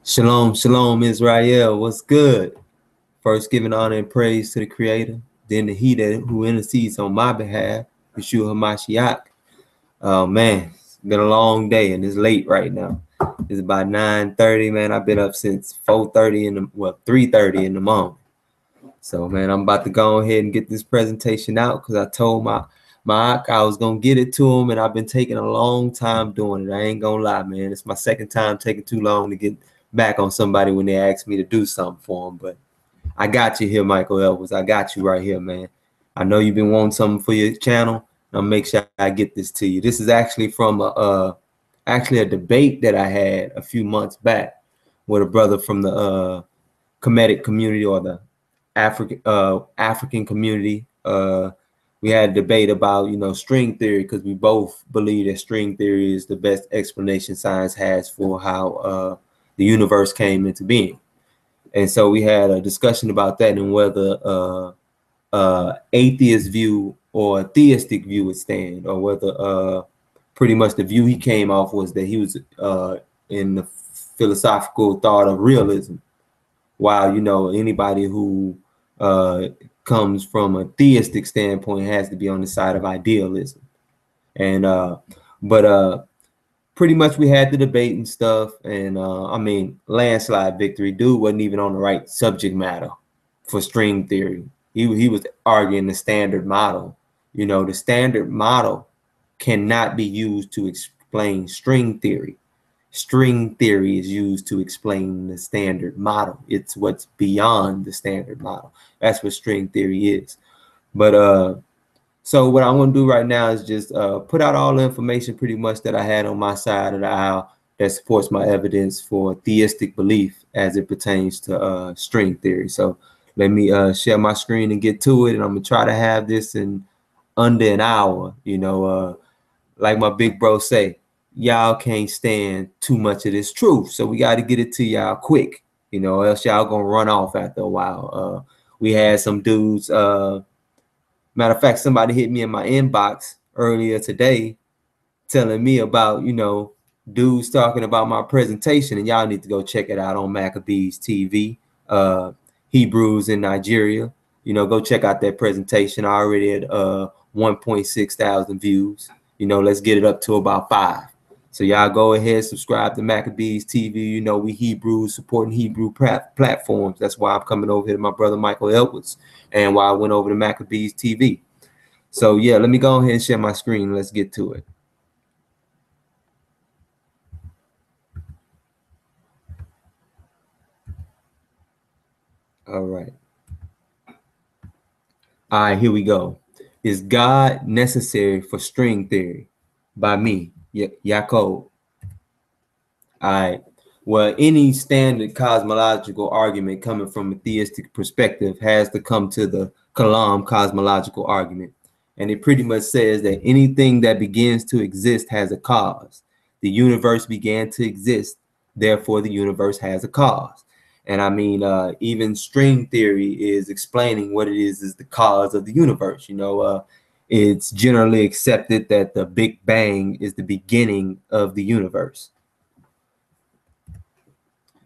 Shalom, shalom, Israel. What's good? First, giving honor and praise to the Creator, then the He that who intercedes on my behalf, Yeshua HaMashiach. Oh man, it's been a long day and it's late right now. It's about 9:30, man. I've been up since 4:30 3:30 in the morning. So man, I'm about to go ahead and get this presentation out because I told my I was gonna get it to him, and I've been taking a long time doing it. I ain't gonna lie, man. It's my second time taking too long to get back on somebody when they ask me to do something for them. But I got you here, Michael Edwards. I got you right here, man. I know you've been wanting something for your channel. I'll make sure I get this to you. This is actually from a debate that I had a few months back with a brother from the Kemetic community, or the African community. We had a debate about, string theory, because we both believe that string theory is the best explanation science has for how the universe came into being. And so we had a discussion about that and whether atheist view or a theistic view would stand, or whether pretty much the view he came off was that he was in the philosophical thought of realism, while anybody who comes from a theistic standpoint has to be on the side of idealism. And pretty much we had the debate and stuff, and I mean, landslide victory. Dude wasn't even on the right subject matter for string theory. He was arguing the standard model. The standard model cannot be used to explain string theory. String theory is used to explain the standard model. It's what's beyond the standard model. That's what string theory is. But so what I'm going to do right now is just put out all the information pretty much that I had on my side of the aisle that supports my evidence for theistic belief as it pertains to string theory. So let me share my screen and get to it. And I'm going to try to have this in under an hour. Like my big bro say, y'all can't stand too much of this truth, so we got to get it to y'all quick, else y'all gonna run off after a while. We had some dudes, matter of fact, somebody hit me in my inbox earlier today telling me about, dudes talking about my presentation, and y'all need to go check it out on Maccabees TV, Hebrews in Nigeria. Go check out that presentation. I already had 1.6 thousand views. Let's get it up to about 5. So y'all go ahead, subscribe to Maccabees TV. We Hebrews supporting Hebrew platforms. That's why I'm coming over here to my brother Michael Edwards, and why I went over to Maccabees TV. So yeah, let me go ahead and share my screen. Let's get to it. All right. All right, here we go. Is God necessary for string theory? By me, Yaakov. All right. Well, any standard cosmological argument coming from a theistic perspective has to come to the Kalam cosmological argument. And it pretty much says that anything that begins to exist has a cause. The universe began to exist, therefore the universe has a cause. And I mean, even string theory is explaining what it is the cause of the universe. It's generally accepted that the Big Bang is the beginning of the universe.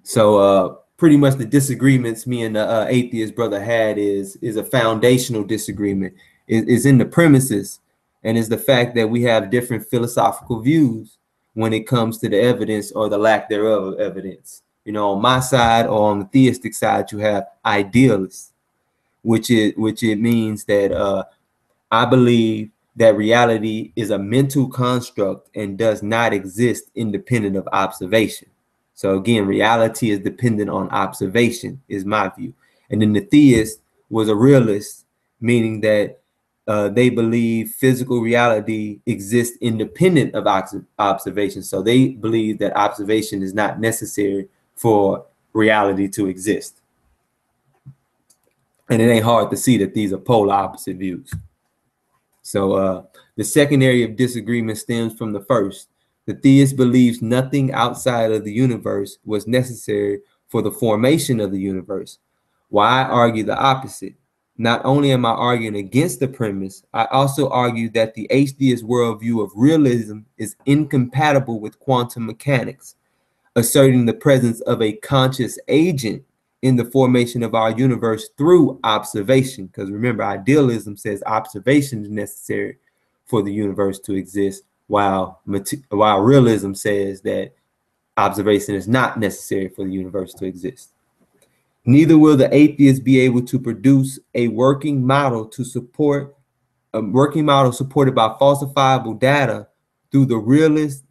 So pretty much the disagreements me and the atheist brother had is a foundational disagreement. Is in the premises, and is the fact that we have different philosophical views when it comes to the evidence or the lack thereof of evidence. On my side, or on the theistic side, you have idealists, which it means that I believe that reality is a mental construct and does not exist independent of observation. So again, reality is dependent on observation, is my view. And then the theist was a realist, meaning that they believe physical reality exists independent of observation. So they believe that observation is not necessary for reality to exist. And it ain't hard to see that these are polar opposite views. So the second area of disagreement stems from the first. The theist believes nothing outside of the universe was necessary for the formation of the universe. Why I argue the opposite? Not only am I arguing against the premise, I also argue that the atheist worldview of realism is incompatible with quantum mechanics. asserting the presence of a conscious agent in the formation of our universe through observation. Because remember, idealism says observation is necessary for the universe to exist, while realism says that observation is not necessary for the universe to exist. Neither will the atheist be able to produce a working model supported by falsifiable data through the realist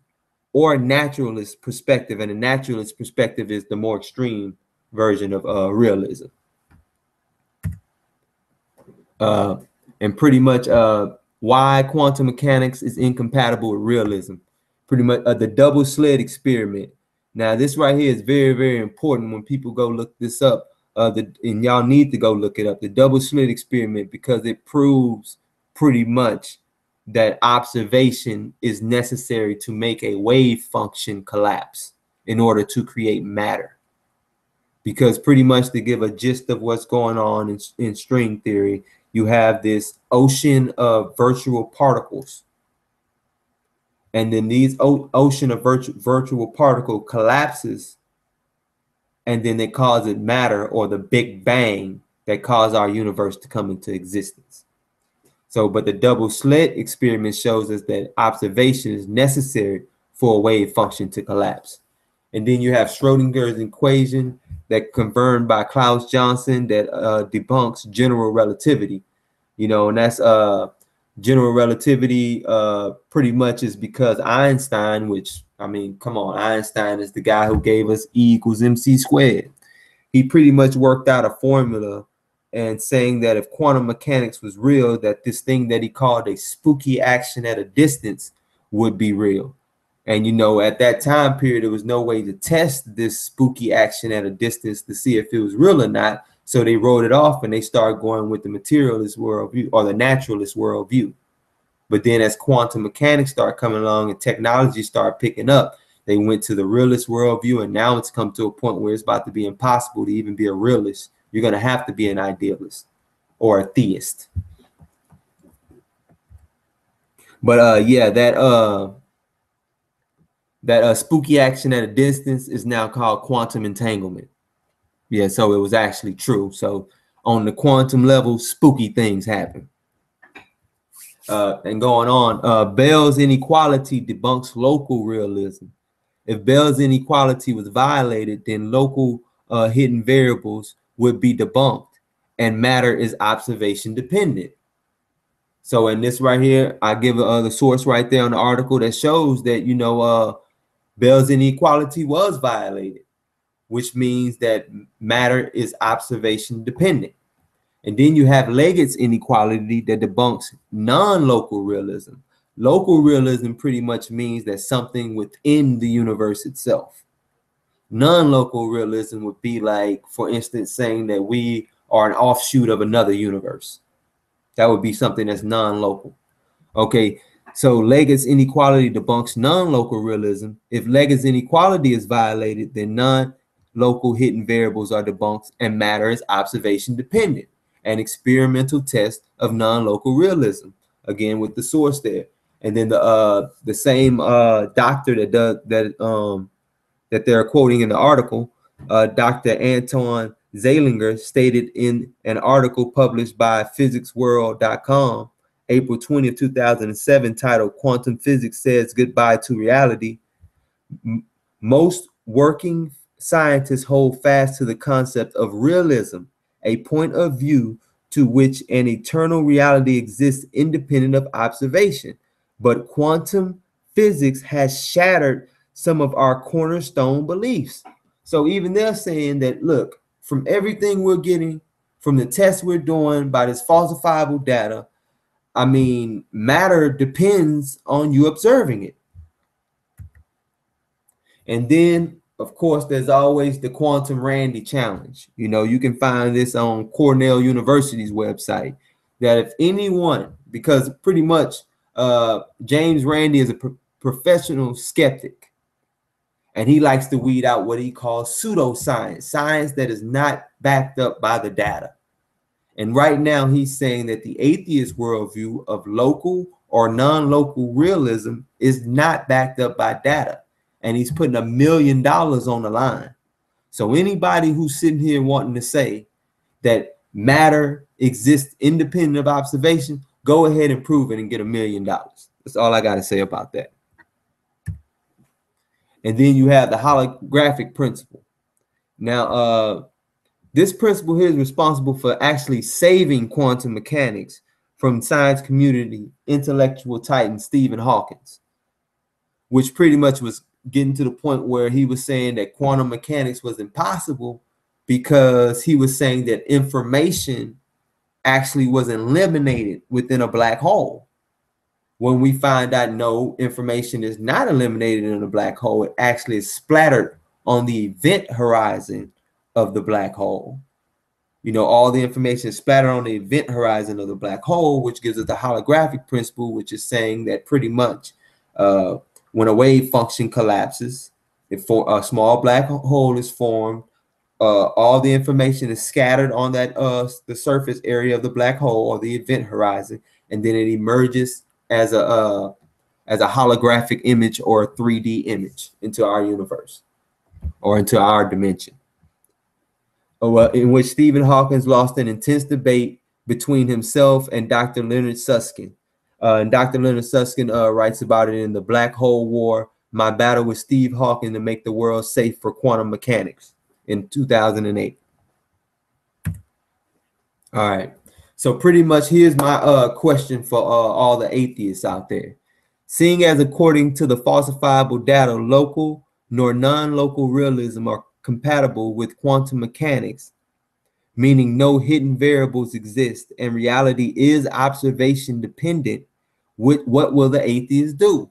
or naturalist perspective. And the naturalist perspective is the more extreme version of realism. And pretty much why quantum mechanics is incompatible with realism. Pretty much the double slit experiment. Now, this right here is very, very important when people go look this up. And y'all need to go look it up, the double slit experiment, because it proves pretty much that observation is necessary to make a wave function collapse in order to create matter. Because pretty much, to give a gist of what's going on in string theory, you have this ocean of virtual particles. And then these ocean of virtual particle collapses, and then they cause it matter, or the Big Bang that caused our universe to come into existence. So, but the double slit experiment shows us that observation is necessary for a wave function to collapse. And then you have Schrodinger's equation that confirmed by Klaus Johnson that debunks general relativity. You know, and that's general relativity pretty much is because Einstein, which, I mean, come on, Einstein is the guy who gave us E equals MC squared. He pretty much worked out a formula and saying that if quantum mechanics was real, that this thing that he called a spooky action at a distance would be real. And, you know, at that time period, there was no way to test this spooky action at a distance to see if it was real or not. So they wrote it off and they started going with the materialist worldview or the naturalist worldview. But then as quantum mechanics started coming along and technology started picking up, they went to the realist worldview. And now it's come to a point where it's about to be impossible to even be a realist. You're going to have to be an idealist or a theist. But yeah, that spooky action at a distance is now called quantum entanglement. Yeah, so it was actually true. So on the quantum level, spooky things happen. And going on, Bell's inequality debunks local realism. If Bell's inequality was violated, then local hidden variables would be debunked, and matter is observation dependent. So in this right here, I give the source right there on the article that shows that, you know, Bell's inequality was violated, which means that matter is observation dependent. And then you have Leggett's inequality that debunks non-local realism. Local realism pretty much means that something within the universe itself. Non-local realism would be like, for instance, saying that we are an offshoot of another universe. That would be something that's non-local. Okay, so Leggett's inequality debunks non-local realism. If Leggett's inequality is violated, then non-local hidden variables are debunked, and matter is observation dependent. An experimental test of non-local realism, again with the source there. And then the same doctor that they're quoting in the article, Dr. Anton Zeilinger, stated in an article published by physicsworld.com, April 20th, 2007, titled "Quantum Physics Says Goodbye to Reality." Most working scientists hold fast to the concept of realism, a point of view to which an eternal reality exists independent of observation. But quantum physics has shattered some of our cornerstone beliefs. So even they're saying that, look, from everything we're getting, from the tests we're doing by this falsifiable data, I mean, matter depends on you observing it. And then, of course, there's always the Quantum Randy Challenge. You know, you can find this on Cornell University's website, that if anyone, because pretty much James Randi is a professional skeptic, and he likes to weed out what he calls pseudoscience, science that is not backed up by the data. And right now he's saying that the atheist worldview of local or non-local realism is not backed up by data. and he's putting $1 million on the line. So anybody who's sitting here wanting to say that matter exists independent of observation, go ahead and prove it and get $1 million. That's all I got to say about that. And then you have the holographic principle. Now, this principle here is responsible for actually saving quantum mechanics from science community intellectual titan Stephen Hawking, which pretty much was getting to the point where he was saying that quantum mechanics was impossible because he was saying that information actually was eliminated within a black hole. When we find out no, information is not eliminated in a black hole, it actually is splattered on the event horizon of the black hole. You know, all the information is splattered on the event horizon of the black hole, which gives us the holographic principle, which is saying that pretty much when a wave function collapses, if a small black hole is formed, all the information is scattered on that the surface area of the black hole or the event horizon, and then it emerges as a holographic image or a 3D image into our universe or into our dimension. In which Stephen Hawking lost an intense debate between himself and Dr. Leonard Susskind. And Dr. Leonard Susskind writes about it in The Black Hole War, My Battle with Steve Hawking to Make the World Safe for Quantum Mechanics in 2008. All right. So pretty much here's my question for all the atheists out there. Seeing as according to the falsifiable data, local nor non-local realism are compatible with quantum mechanics, meaning no hidden variables exist and reality is observation dependent, what will the atheist do?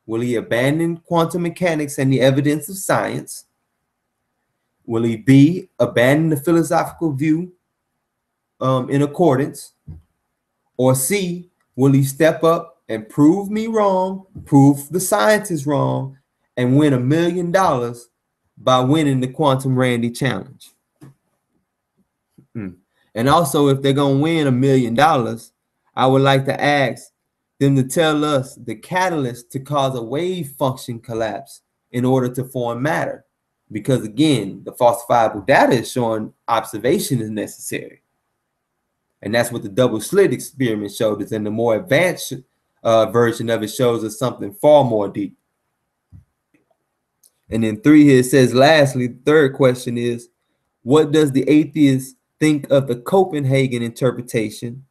Will he abandon quantum mechanics and the evidence of science? Will he B, abandon the philosophical view in accordance? Or C, will he step up and prove me wrong, prove the science is wrong, and win $1 million by winning the Quantum Randy Challenge? And also, if they're going to win $1 million, I would like to ask them to tell us the catalyst to cause a wave function collapse in order to form matter. Because again, the falsifiable data is showing observation is necessary. And that's what the double slit experiment showed us. And the more advanced version of it shows us something far more deep. And then 3 here says, lastly, the third question is, what does the atheist think of the Copenhagen interpretation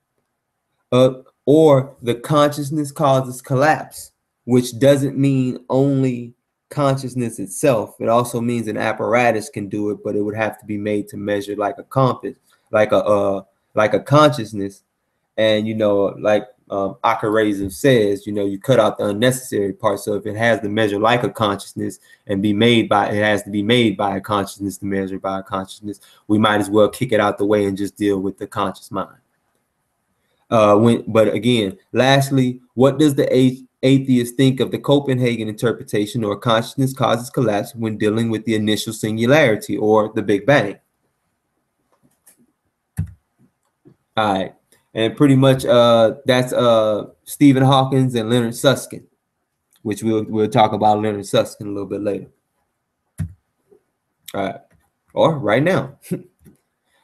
or the consciousness causes collapse, which doesn't mean only consciousness itself. It also means an apparatus can do it, but it would have to be made to measure like a compass, like a consciousness. And, you know, like Akarazim says, you know, you cut out the unnecessary part. So if it has to measure like a consciousness and be made by, it has to be made by a consciousness to measure by a consciousness, we might as well kick it out the way and just deal with the conscious mind. But again, lastly, what does the atheist think of the Copenhagen interpretation or consciousness causes collapse when dealing with the initial singularity or the Big Bang? All right. And pretty much that's Stephen Hawking and Leonard Susskind, which we'll talk about Leonard Susskind a little bit later. All right. Or right now.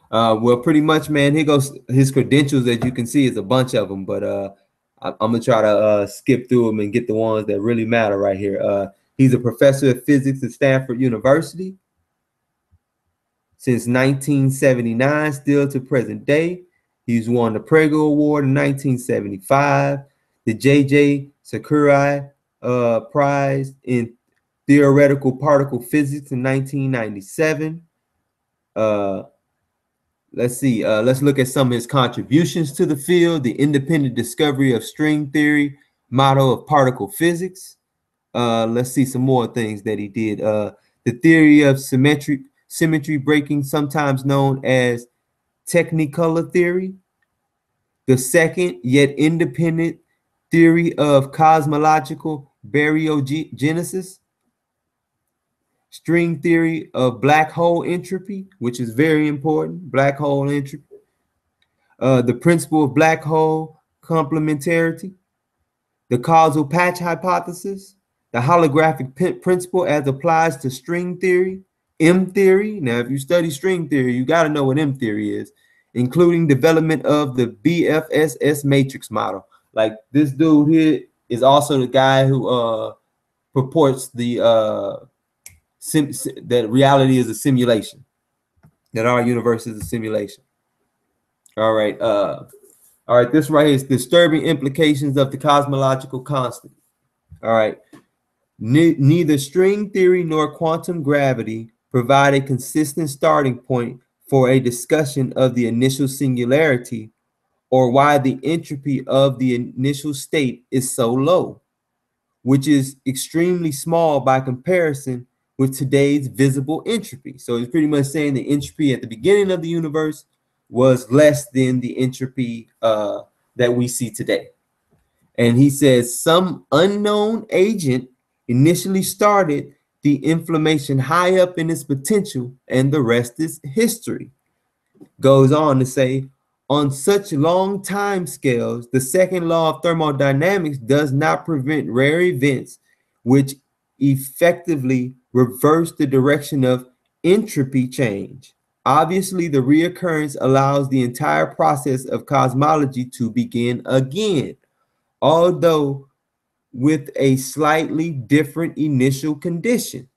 Well, pretty much, man, here goes his credentials. As you can see, is a bunch of them, but I'm gonna try to skip through them and get the ones that really matter right here. He's a professor of physics at Stanford University since 1979, still to present day. He's won the Prager Award in 1975, the J.J. Sakurai Prize in Theoretical Particle Physics in 1997. Let's see. Let's look at some of his contributions to the field. The independent discovery of string theory, model of particle physics. Let's see some more things that he did. The theory of symmetry breaking, sometimes known as Technicolor theory. The second yet independent theory of cosmological baryogenesis. String theory of black hole entropy, which is very important, black hole entropy. The principle of black hole complementarity, the causal patch hypothesis, the holographic principle as applies to string theory, M theory. Now, if you study string theory, you got to know what M theory is, including development of the BFSS matrix model. Like this dude here is also the guy who purports that reality is a simulation, that our universe is a simulation. All right. This right here is disturbing implications of the cosmological constant. All right. Neither string theory nor quantum gravity provide a consistent starting point for a discussion of the initial singularity or why the entropy of the initial state is so low, which is extremely small by comparison with today's visible entropy. So it's pretty much saying the entropy at the beginning of the universe was less than the entropy that we see today. And he says some unknown agent initially started the inflammation high up in its potential, and the rest is history. Goes on to say, on such long time scales, the second law of thermodynamics does not prevent rare events which effectively reverse the direction of entropy change. Obviously, the reoccurrence allows the entire process of cosmology to begin again, although with a slightly different initial condition.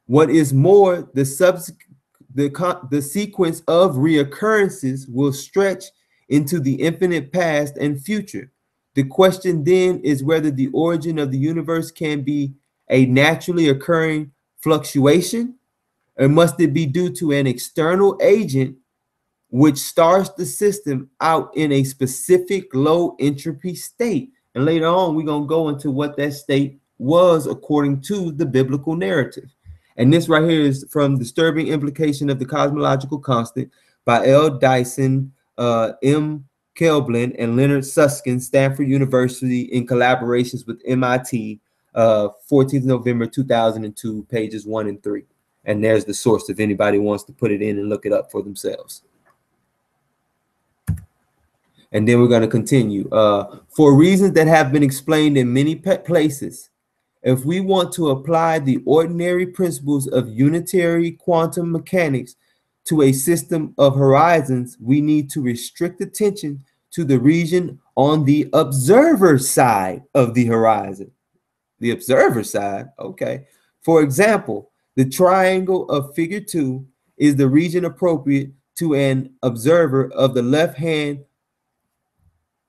What is more, the sequence of reoccurrences will stretch into the infinite past and future. The question then is whether the origin of the universe can be a naturally occurring fluctuation, or must it be due to an external agent which starts the system out in a specific low entropy state. And later on, we're going to go into what that state was according to the biblical narrative. And this right here is from Disturbing Implication of the Cosmological Constant by L. Dyson, M. Kelblin, and Leonard Susskind, Stanford University, in collaborations with MIT, 14th November 2002, pages 1 and 3. And there's the source if anybody wants to put it in and look it up for themselves. And then we're going to continue. For reasons that have been explained in many places, if we want to apply the ordinary principles of unitary quantum mechanics to a system of horizons, we need to restrict attention to the region on the observer side of the horizon. The observer side, okay. For example, the triangle of figure 2 is the region appropriate to an observer of the left-hand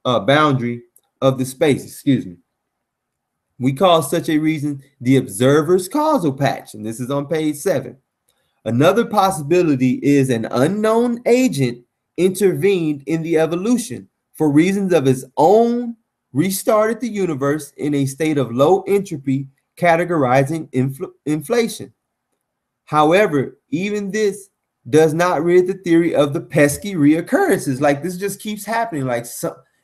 boundary of the space, excuse me. We call such a region the observer's causal patch, and this is on page 7. Another possibility is an unknown agent intervened in the evolution for reasons of its own, restarted the universe in a state of low entropy, categorizing inflation. However, even this does not rid the theory of the pesky reoccurrences. Like this just keeps happening. Like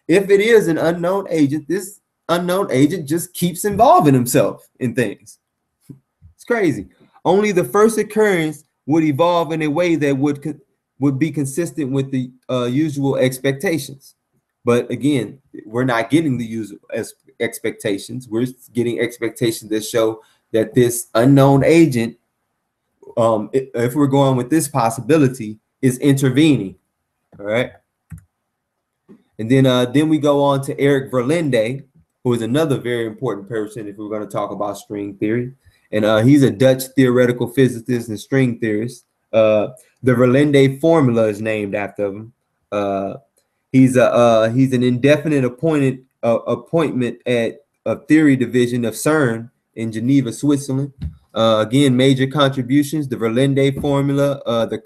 if it is an unknown agent, this unknown agent just keeps involving himself in things. It's crazy. Only the first occurrence would evolve in a way that would be consistent with the usual expectations. But again, we're not getting the usual expectations. We're getting expectations that show that this unknown agent, if we're going with this possibility, is intervening. All right. And then we go on to Eric Verlinde, who is another very important person if we're going to talk about string theory. And he's a Dutch theoretical physicist and string theorist. The Verlinde formula is named after him. He's an indefinite appointment at a theory division of CERN in Geneva, Switzerland. Again, major contributions: the Verlinde formula, the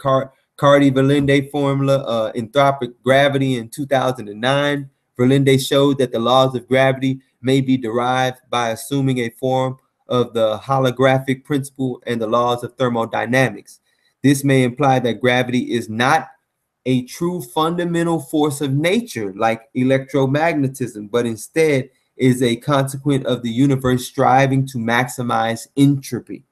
Cardy-Verlinde formula, entropic gravity in 2009. Verlinde showed that the laws of gravity may be derived by assuming a form of the holographic principle and the laws of thermodynamics. This may imply that gravity is not a true fundamental force of nature like electromagnetism, but instead is a consequence of the universe striving to maximize entropy.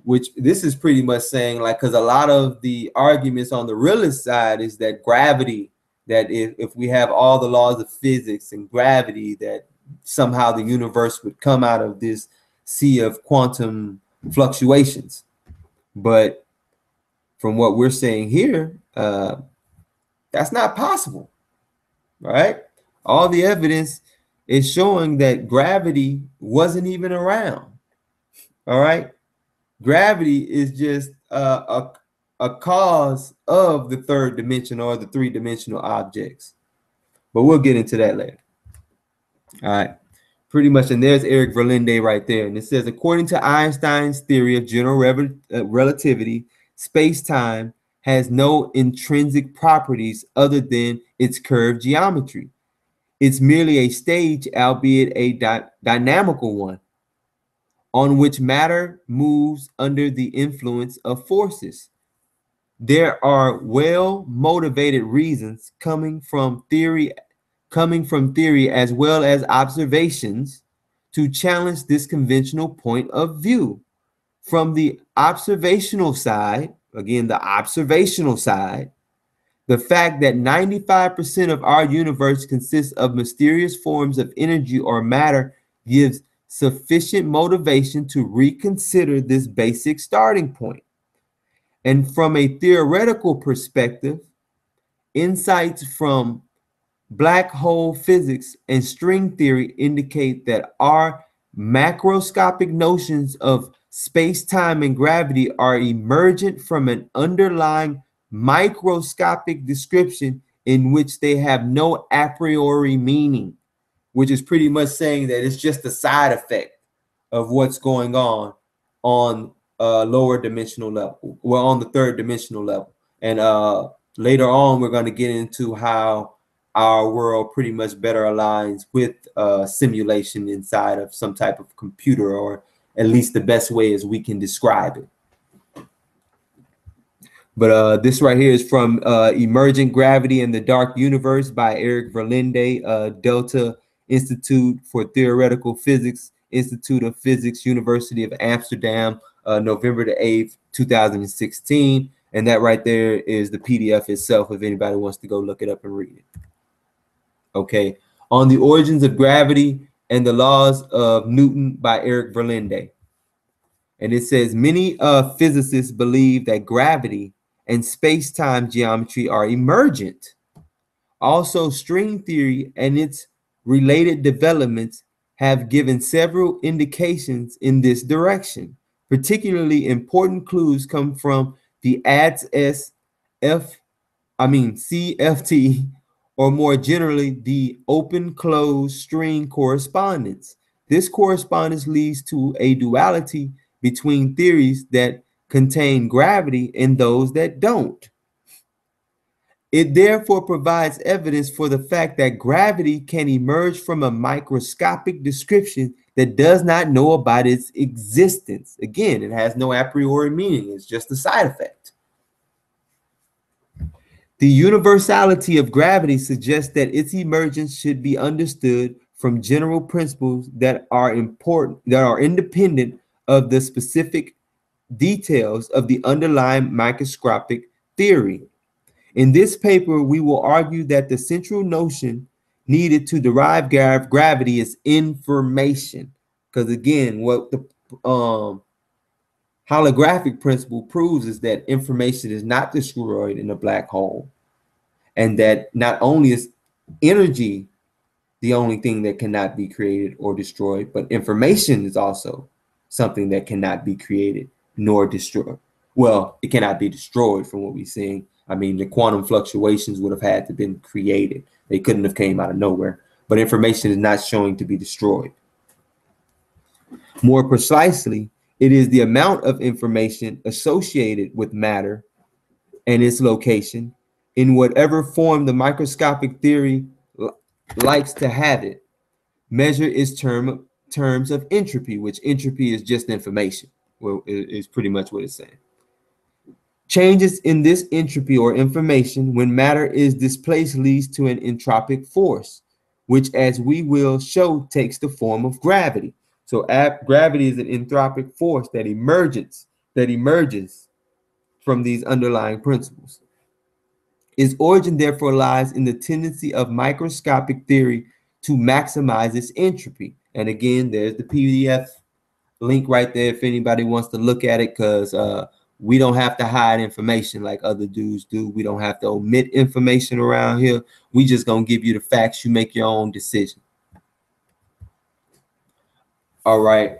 Which this is pretty much saying, like, because a lot of the arguments on the realist side is that gravity, that if we have all the laws of physics and gravity, that somehow the universe would come out of this sea of quantum fluctuations. But from what we're saying here, that's not possible, right? All the evidence is showing that gravity wasn't even around, all right? Gravity is just a cause of the third dimension or the three-dimensional objects. But we'll get into that later. All right. Pretty much, and there's Eric Verlinde right there. And it says, according to Einstein's theory of general relativity, space-time has no intrinsic properties other than its curved geometry. It's merely a stage, albeit a dynamical one, on which matter moves under the influence of forces. There are well-motivated reasons coming from theory as well as observations to challenge this conventional point of view. From the observational side, again, the observational side, the fact that 95% of our universe consists of mysterious forms of energy or matter gives sufficient motivation to reconsider this basic starting point. And from a theoretical perspective, insights from black hole physics and string theory indicate that our macroscopic notions of space-time and gravity are emergent from an underlying microscopic description in which they have no a priori meaning, which is pretty much saying that it's just a side effect of what's going on lower dimensional level, well, on the third dimensional level. And later on, we're going to get into how our world pretty much better aligns with simulation inside of some type of computer, or at least the best way as we can describe it. But this right here is from Emergent Gravity in the Dark Universe by Eric Verlinde, Delta Institute for Theoretical Physics, Institute of Physics, University of Amsterdam, November the 8th, 2016. And that right there is the PDF itself if anybody wants to go look it up and read it. Okay. On the Origins of Gravity and the Laws of Newton by Eric Verlinde. And it says, many physicists believe that gravity and space-time geometry are emergent. Also, string theory and its related developments have given several indications in this direction. Particularly important clues come from the CFT, or more generally, the open-closed string correspondence. This correspondence leads to a duality between theories that contain gravity and those that don't. It therefore provides evidence for the fact that gravity can emerge from a microscopic description that does not know about its existence. Again, it has no a priori meaning. It's just a side effect. The universality of gravity suggests that its emergence should be understood from general principles that are independent of the specific details of the underlying microscopic theory. In this paper, we will argue that the central notion needed to derive gravity is information. Because again, what the holographic principle proves is that information is not destroyed in a black hole. And that not only is energy the only thing that cannot be created or destroyed, but information is also something that cannot be created nor destroyed. Well, it cannot be destroyed from what we're seeing. I mean, the quantum fluctuations would have had to been created. They couldn't have came out of nowhere. But information is not showing to be destroyed. More precisely, it is the amount of information associated with matter and its location in whatever form the microscopic theory likes to have it. Measure its terms of entropy, which entropy is just information. Well, is pretty much what it's saying. Changes in this entropy or information when matter is displaced leads to an entropic force, which, as we will show, takes the form of gravity. So gravity is an entropic force that emerges from these underlying principles. Its origin, therefore, lies in the tendency of microscopic theory to maximize its entropy. And again, there's the PDF link right there if anybody wants to look at it, because we don't have to hide information like other dudes do. We don't have to omit information around here. We just gonna give you the facts. You make your own decision. All right.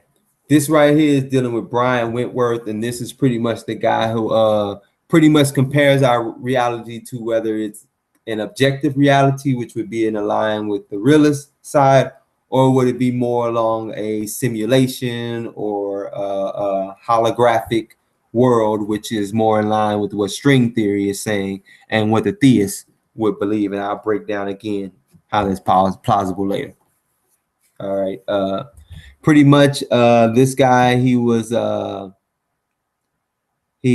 This right here is dealing with Brian Wentworth, and this is pretty much the guy who pretty much compares our reality to whether it's an objective reality, which would be in line with the realist side, or would it be more along a simulation or a holographic world, which is more in line with what string theory is saying and what the theists would believe. And I'll break down again how that's plausible later. All right. Pretty much this guy, he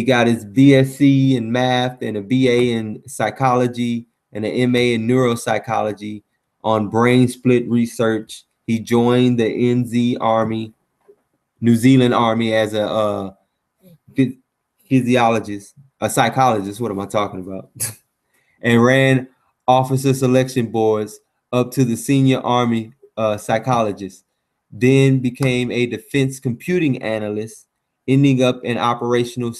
got his BSc in math and a BA in psychology and an MA in neuropsychology on brain split research. He joined the New Zealand Army as a physiologist, a psychologist, what am I talking about? And ran officer selection boards up to the senior Army psychologist. Then became a defense computing analyst, ending up in operational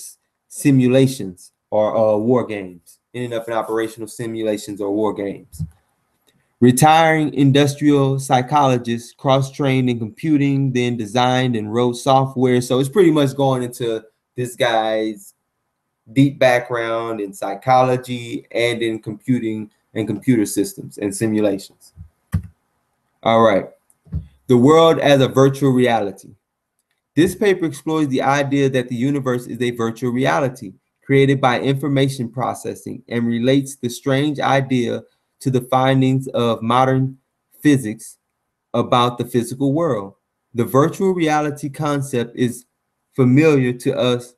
simulations or war games. Ending up in operational simulations or war games. Retiring industrial psychologist, cross-trained in computing, then designed and wrote software. So it's pretty much going into this guy's deep background in psychology and in computing and computer systems and simulations. All right. The world as a virtual reality. This paper explores the idea that the universe is a virtual reality created by information processing and relates the strange idea to the findings of modern physics about the physical world. The virtual reality concept is familiar to us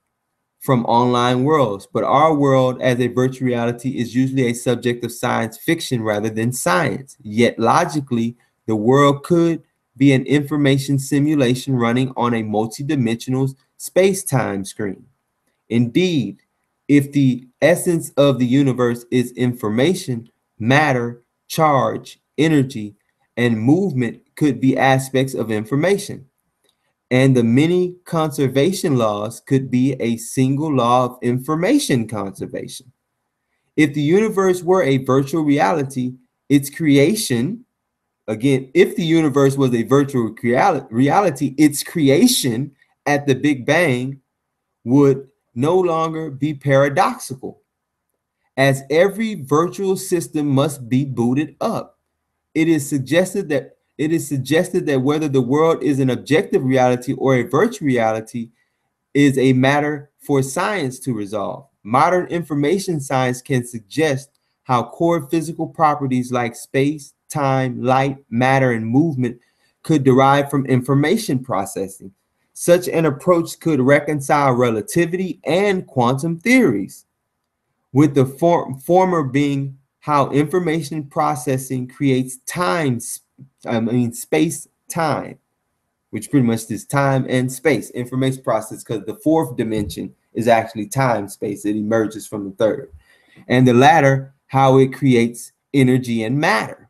from online worlds, but our world as a virtual reality is usually a subject of science fiction rather than science. Yet logically, the world could be an information simulation running on a multidimensional space-time screen. Indeed, if the essence of the universe is information, matter, charge, energy, and movement could be aspects of information. And the many conservation laws could be a single law of information conservation. If the universe were a virtual reality, its creation, again, if the universe was a virtual reality, its creation at the Big Bang would no longer be paradoxical, as every virtual system must be booted up. It is suggested that whether the world is an objective reality or a virtual reality is a matter for science to resolve. Modern information science can suggest how core physical properties like space, time, light, matter, and movement could derive from information processing. Such an approach could reconcile relativity and quantum theories, with the former being how information processing creates space-time, which pretty much is time and space, information process, because the fourth dimension is actually time-space. It emerges from the third. And the latter, how it creates energy and matter.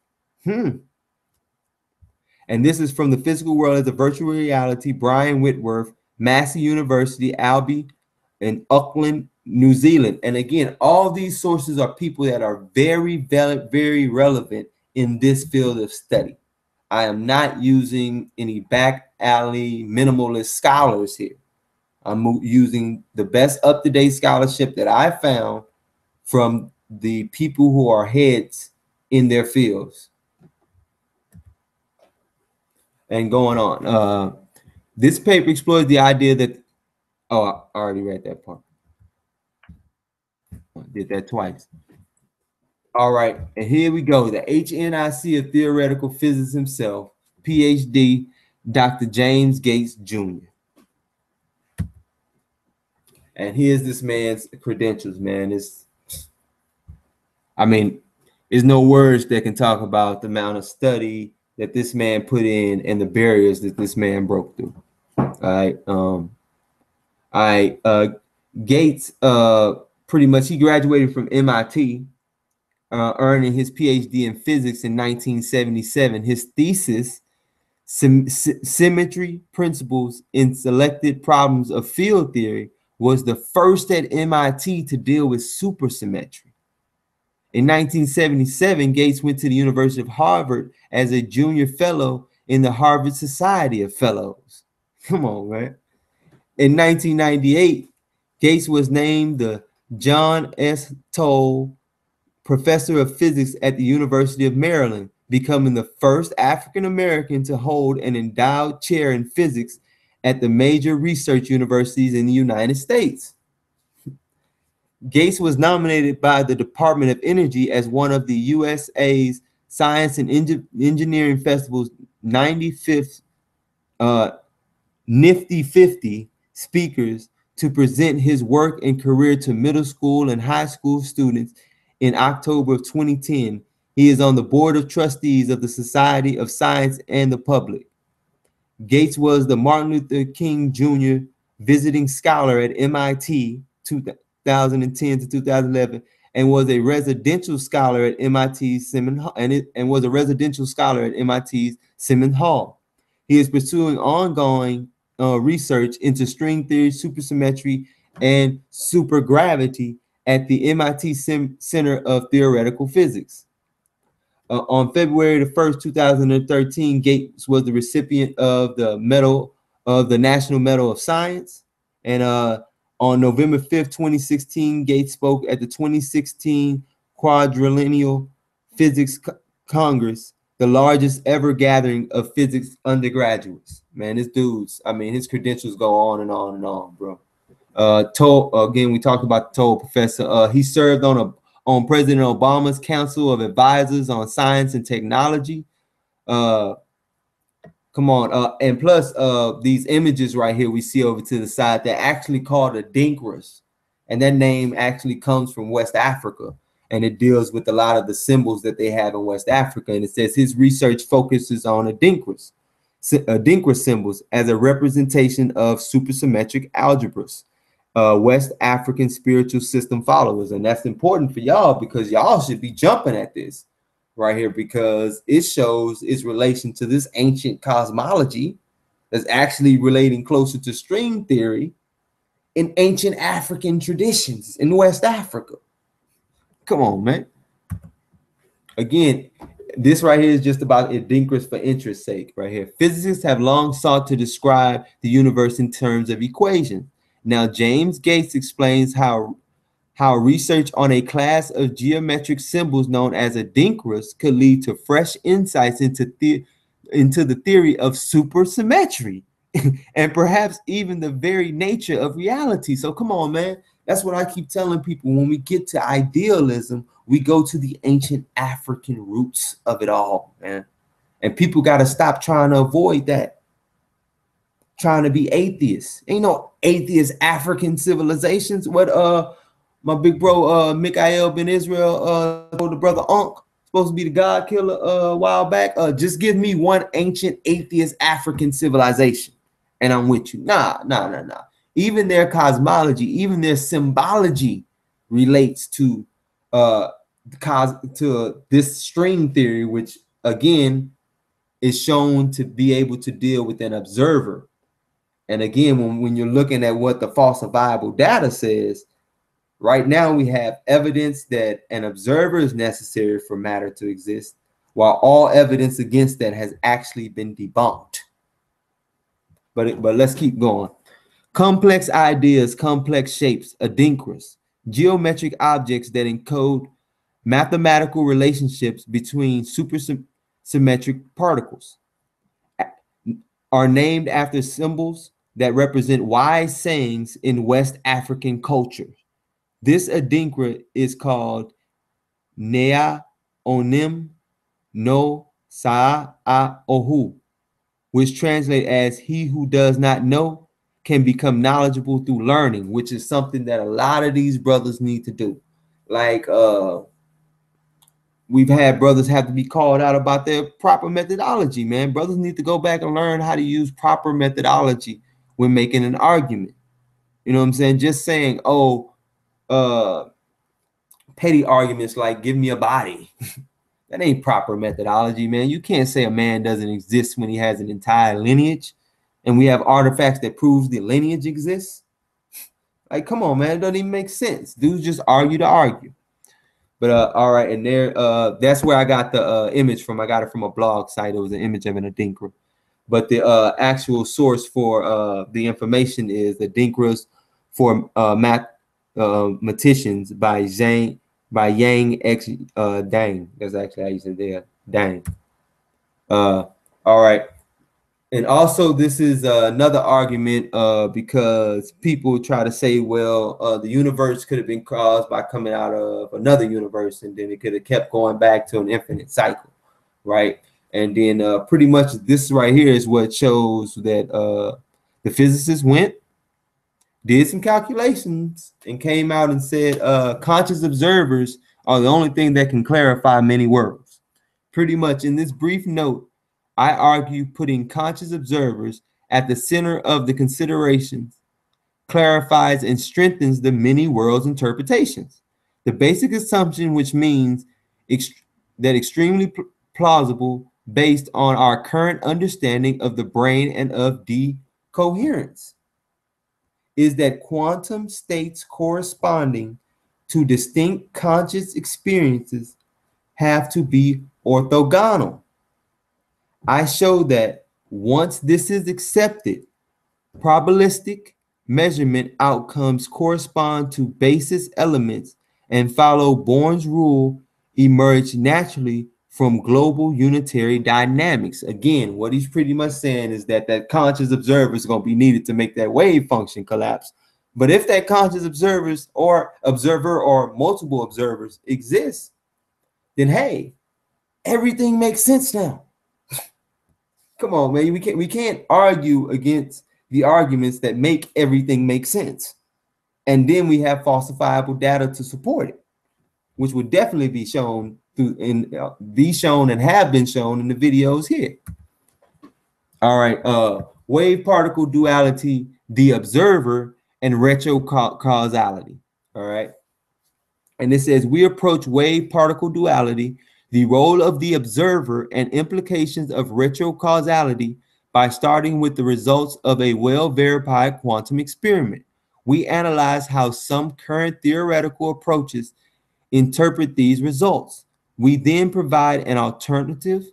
And this is from The Physical World as a Virtual Reality, Brian Whitworth, Massey University, Albi, in Auckland, New Zealand. And again, all these sources are people that are very, very relevant in this field of study. I am not using any back alley minimalist scholars here. I'm using the best up-to-date scholarship that I found from the people who are heads in their fields. And going on, this paper explores the idea that, oh, I already read that part. I did that twice. All right, and here we go. The HNIC of theoretical physics himself, PhD, Dr. James Gates Jr. And here's this man's credentials, man. There's no words that can talk about the amount of study that this man put in and the barriers that this man broke through. All right. Gates, pretty much, he graduated from MIT. earning his PhD in physics in 1977. His thesis, Symmetry Principles in Selected Problems of Field Theory, was the first at MIT to deal with supersymmetry. In 1977, Gates went to the University of Harvard as a junior fellow in the Harvard Society of Fellows. Come on, man. In 1998, Gates was named the John S. Toll Professor of Physics at the University of Maryland, becoming the first African American to hold an endowed chair in physics at the major research universities in the United States. Gates was nominated by the Department of Energy as one of the USA's Science and Engineering Festival's 95th Nifty 50 speakers to present his work and career to middle school and high school students in October of 2010. He is on the board of trustees of the Society of Science and the Public. Gates was the Martin Luther King Jr. visiting scholar at MIT 2010 to 2011, and was a residential scholar at MIT's Simmons Hall. He is pursuing ongoing research into string theory, supersymmetry, and supergravity at the MIT Center of Theoretical Physics. On February the 1st, 2013, Gates was the recipient of the National Medal of Science. And on November 5th, 2016, Gates spoke at the 2016 Quadrennial Physics Congress, the largest ever gathering of physics undergraduates. Man, this dude's, I mean, his credentials go on and on and on, bro. Toll, again, we talked about the Toll professor. He served on President Obama's Council of Advisors on Science and Technology. Come on, and plus these images right here we see over to the side, they're actually called adinkras, and that name actually comes from West Africa, and it deals with a lot of the symbols that they have in West Africa. And it says his research focuses on adinkra symbols as a representation of supersymmetric algebras, West African spiritual system followers. And that's important for y'all, because y'all should be jumping at this right here, because it shows its relation to this ancient cosmology that's actually relating closer to string theory in ancient African traditions in West Africa. Come on, man. Again, this right here is just about adinkras for interest's sake right here. Physicists have long sought to describe the universe in terms of equations. Now, James Gates explains how research on a class of geometric symbols known as adinkras could lead to fresh insights into the theory of supersymmetry and perhaps even the very nature of reality. So come on, man. That's what I keep telling people. When we get to idealism, we go to the ancient African roots of it all, man. And people got to stop trying to avoid that. Trying to be atheists. Ain't no atheist African civilizations. What my big bro Mikael Ben Israel told the brother Ankh, supposed to be the God killer a while back. Just give me one ancient atheist African civilization and I'm with you. Nah. Even their cosmology, even their symbology relates to this string theory, which again is shown to be able to deal with an observer. And again, when you're looking at what the falsifiable data says, right now we have evidence that an observer is necessary for matter to exist, while all evidence against that has actually been debunked. But let's keep going. Complex ideas, complex shapes, adinkras, geometric objects that encode mathematical relationships between supersymmetric particles, are named after symbols that represent wise sayings in West African culture. This adinkra is called Nea Onim No Sa'aohu, which translates as he who does not know can become knowledgeable through learning, which is something that a lot of these brothers need to do. Like we've had brothers have to be called out about their proper methodology, man. Brothers need to go back and learn how to use proper methodology when making an argument. You know what I'm saying? Just saying, petty arguments like give me a body. That ain't proper methodology, man. You can't say a man doesn't exist when he has an entire lineage and we have artifacts that proves the lineage exists. Like, come on, man. It doesn't even make sense. Dudes just argue to argue. But all right, and there that's where I got the image from. I got it from a blog site. It was an image of an Adinkra. But the actual source for the information is the Adinkras for mathematicians by Yang X Dang. That's actually how you say that. Dang. All right. And also, this is another argument because people try to say, well, the universe could have been caused by coming out of another universe, and then it could have kept going back to an infinite cycle, right? And then pretty much this right here is what shows that the physicists went, did some calculations, and came out and said conscious observers are the only thing that can clarify many worlds. Pretty much in this brief note, I argue putting conscious observers at the center of the considerations clarifies and strengthens the many worlds interpretations. The basic assumption, which means that extremely plausible based on our current understanding of the brain and of decoherence, is that quantum states corresponding to distinct conscious experiences have to be orthogonal. I show that once this is accepted, probabilistic measurement outcomes correspond to basis elements and follow Born's rule emerge naturally from global unitary dynamics. Again, what he's pretty much saying is that that conscious observer is going to be needed to make that wave function collapse. But if that conscious observer or multiple observers exist, then hey, everything makes sense now. Come on, man. We can't argue against the arguments that make everything make sense. And then we have falsifiable data to support it, which would definitely be shown and have been shown in the videos here. All right, wave particle duality, the observer, and retrocausality. All right. And it says we approach wave particle duality, the role of the observer, and implications of retrocausality by starting with the results of a well-verified quantum experiment. We analyze how some current theoretical approaches interpret these results. We then provide an alternative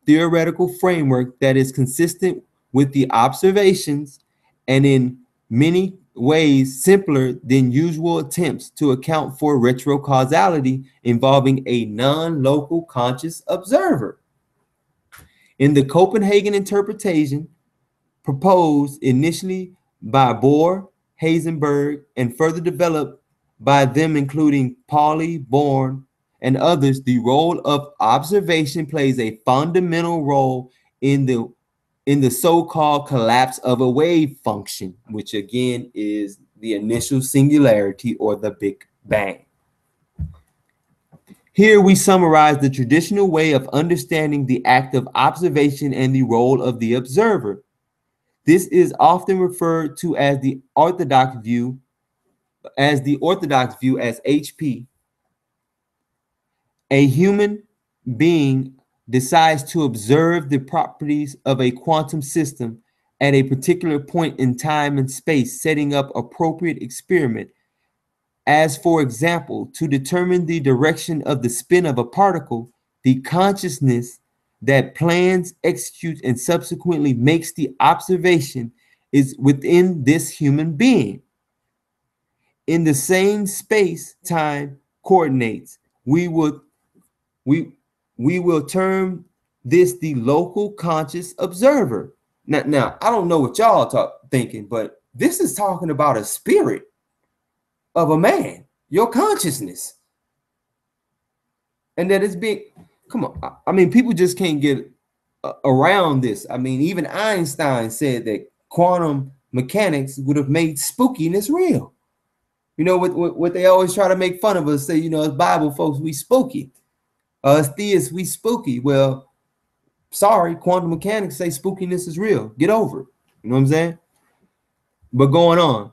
theoretical framework that is consistent with the observations and in many ways simpler than usual attempts to account for retrocausality involving a non-local conscious observer. In the Copenhagen interpretation proposed initially by Bohr, Heisenberg, and further developed by them, including Pauli, Born, and others, the role of observation plays a fundamental role in the so-called collapse of a wave function, which again is the initial singularity or the Big Bang. Here we summarize the traditional way of understanding the act of observation and the role of the observer. This is often referred to as the orthodox view as HP. A human being decides to observe the properties of a quantum system at a particular point in time and space, setting up appropriate experiment, as for example, to determine the direction of the spin of a particle. The consciousness that plans, executes, and subsequently makes the observation is within this human being. In the same space-time coordinates, we will term this the local conscious observer. Now I don't know what y'all thinking, but this is talking about a spirit of a man, your consciousness. And that is being, come on, I mean, people just can't get around this. I mean, even Einstein said that quantum mechanics would have made spookiness real. You know, what they always try to make fun of us, say, you know, as Bible folks, we spooky. As theists, we spooky. Well, sorry, quantum mechanics say spookiness is real. Get over it. You know what I'm saying? But going on.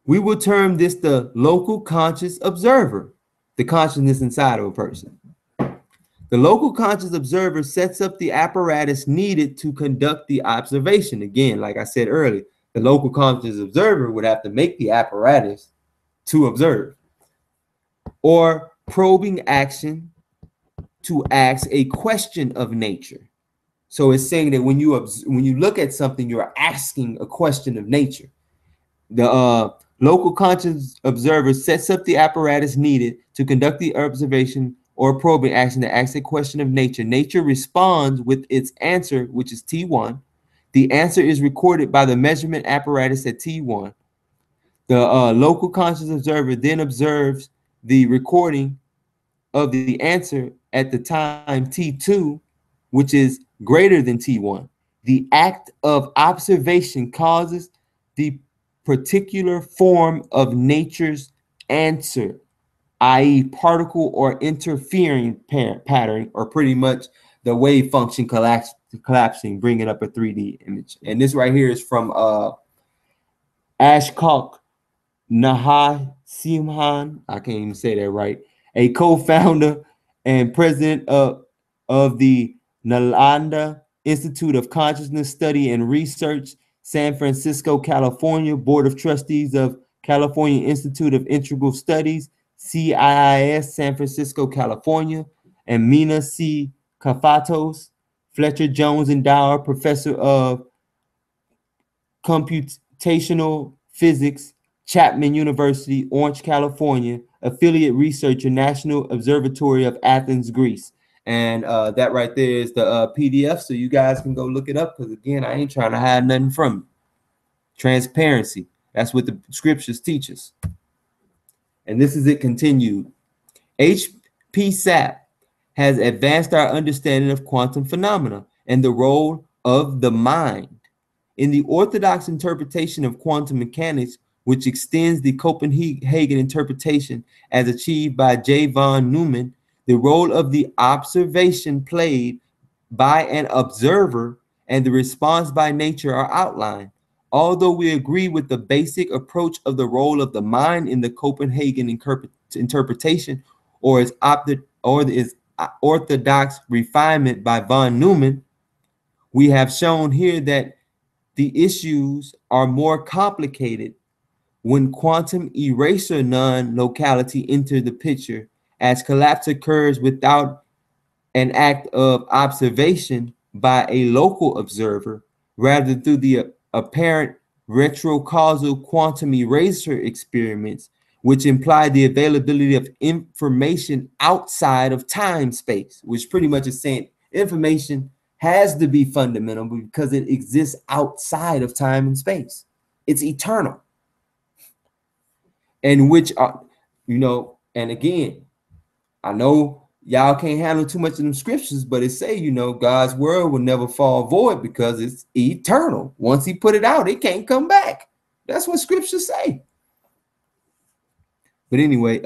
We will term this the local conscious observer, the consciousness inside of a person. The local conscious observer sets up the apparatus needed to conduct the observation. Again, like I said earlier, the local conscious observer would have to make the apparatus to observe, or probing action to ask a question of nature. So it's saying that when you look at something, you're asking a question of nature. The local conscious observer sets up the apparatus needed to conduct the observation or probing action to ask a question of nature. Nature responds with its answer, which is T1. The answer is recorded by the measurement apparatus at T1. The local conscious observer then observes the recording of the answer at the time T2, which is greater than T1. The act of observation causes the particular form of nature's answer, i.e. particle or interfering pattern, or pretty much the wave function collapsing, bringing up a 3D image. And this right here is from Ashok Narasimhan, I can't even say that right, a co-founder and president of the Nalanda Institute of Consciousness Study and Research, San Francisco, California, Board of Trustees of California Institute of Integral Studies, CIIS, San Francisco, California, and Mina C. Kafatos, Fletcher Jones Endowed Professor of Computational Physics, Chapman University, Orange, California, affiliate researcher, National Observatory of Athens, Greece. And that right there is the PDF, so you guys can go look it up, because again, I ain't trying to hide nothing from you. Transparency, that's what the scriptures teach us. And this is it continued. H.P. Sapp has advanced our understanding of quantum phenomena and the role of the mind. In the orthodox interpretation of quantum mechanics, which extends the Copenhagen interpretation as achieved by J. von Neumann, the role of the observation played by an observer and the response by nature are outlined. Although we agree with the basic approach of the role of the mind in the Copenhagen interpretation, or its orthodox refinement by von Neumann, we have shown here that the issues are more complicated when quantum eraser non-locality enters the picture, as collapse occurs without an act of observation by a local observer, rather through the apparent retrocausal quantum eraser experiments, which imply the availability of information outside of time-space, which pretty much is saying information has to be fundamental because it exists outside of time and space. It's eternal. And which are, and again, I know y'all can't handle too much of them scriptures, but it say, God's word will never fall void because it's eternal. Once he put it out, it can't come back. That's what scriptures say. But anyway,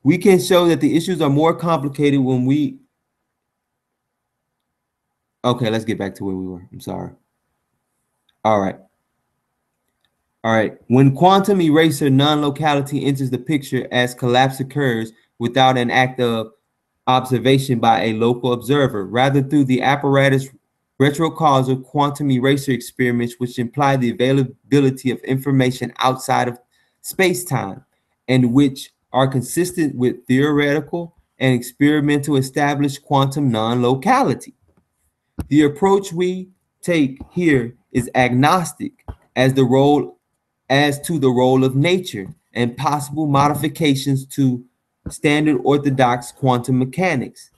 we can show that the issues are more complicated when we... Okay, let's get back to where we were. I'm sorry. All right. When quantum eraser non-locality enters the picture, as collapse occurs without an act of observation by a local observer, rather through the apparatus retrocausal quantum eraser experiments, which imply the availability of information outside of space-time, and which are consistent with theoretical and experimental established quantum non-locality. The approach we take here is agnostic as to the role of nature and possible modifications to standard orthodox quantum mechanics.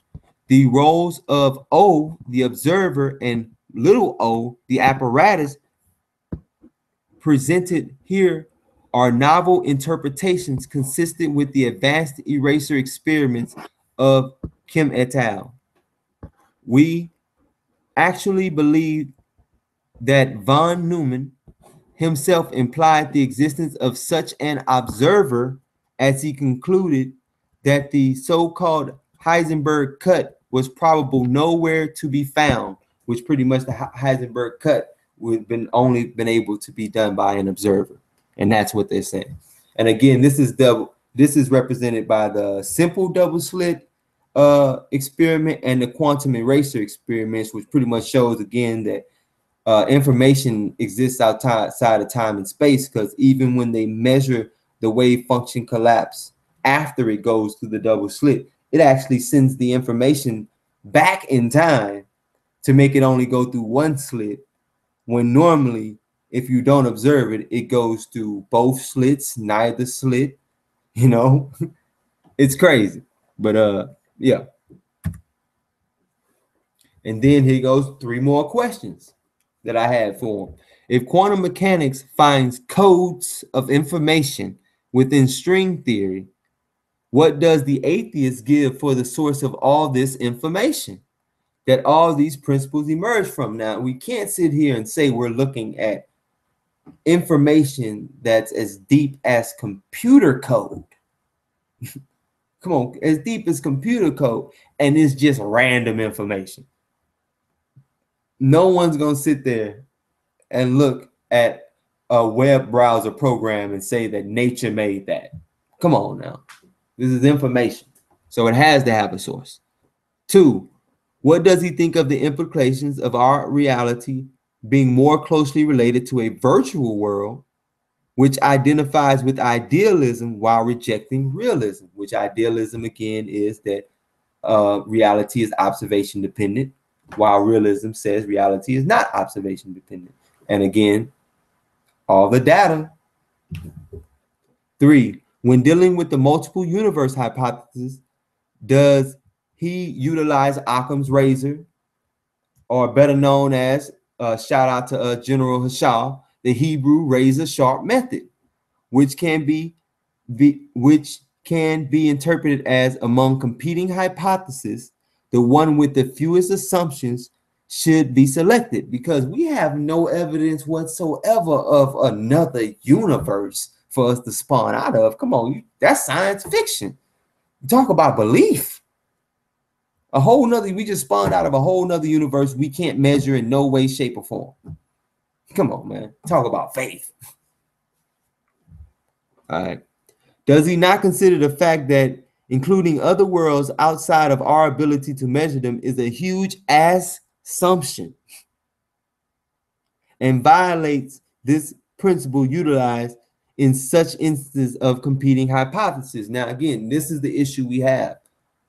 The roles of O, the observer, and little o, the apparatus, presented here are novel interpretations consistent with the advanced eraser experiments of Kim et al. We actually believe that von Neumann himself implied the existence of such an observer, as he concluded that the so-called Heisenberg cut was probable nowhere to be found, which pretty much the Heisenberg cut only been able to be done by an observer, and that's what they're saying. And again, this is represented by the simple double slit experiment and the quantum eraser experiments, which pretty much shows again that information exists outside of time and space, because even when they measure the wave function collapse after it goes through the double slit, it actually sends the information back in time to make it only go through one slit, when normally, if you don't observe it, it goes through both slits, neither slit, you know. It's crazy. But yeah. And then here goes 3 more questions that I had for him. If quantum mechanics finds codes of information within string theory, what does the atheist give for the source of all this information that all these principles emerge from? Now, we can't sit here and say we're looking at information that's as deep as computer code. Come on, as deep as computer code, and it's just random information. No one's going to sit there and look at a web browser program and say that nature made that. Come on now. This is information. So it has to have a source. 2, what does he think of the implications of our reality being more closely related to a virtual world, which identifies with idealism while rejecting realism, which idealism again is that reality is observation dependent, while realism says reality is not observation dependent. And again, all the data. 3, when dealing with the multiple universe hypothesis, does he utilize Occam's razor, or better known as, shout out to General Hashal, the Hebrew razor sharp method, which can be interpreted as, among competing hypotheses, the one with the fewest assumptions should be selected, because we have no evidence whatsoever of another universe for us to spawn out of. Come on, that's science fiction. Talk about belief. We just spawned out of a whole nother universe we can't measure in no way, shape, or form. Come on, man. Talk about faith. All right. Does he not consider the fact that including other worlds outside of our ability to measure them is a huge assumption and violates this principle utilized in such instances of competing hypotheses? Now, again, this is the issue we have.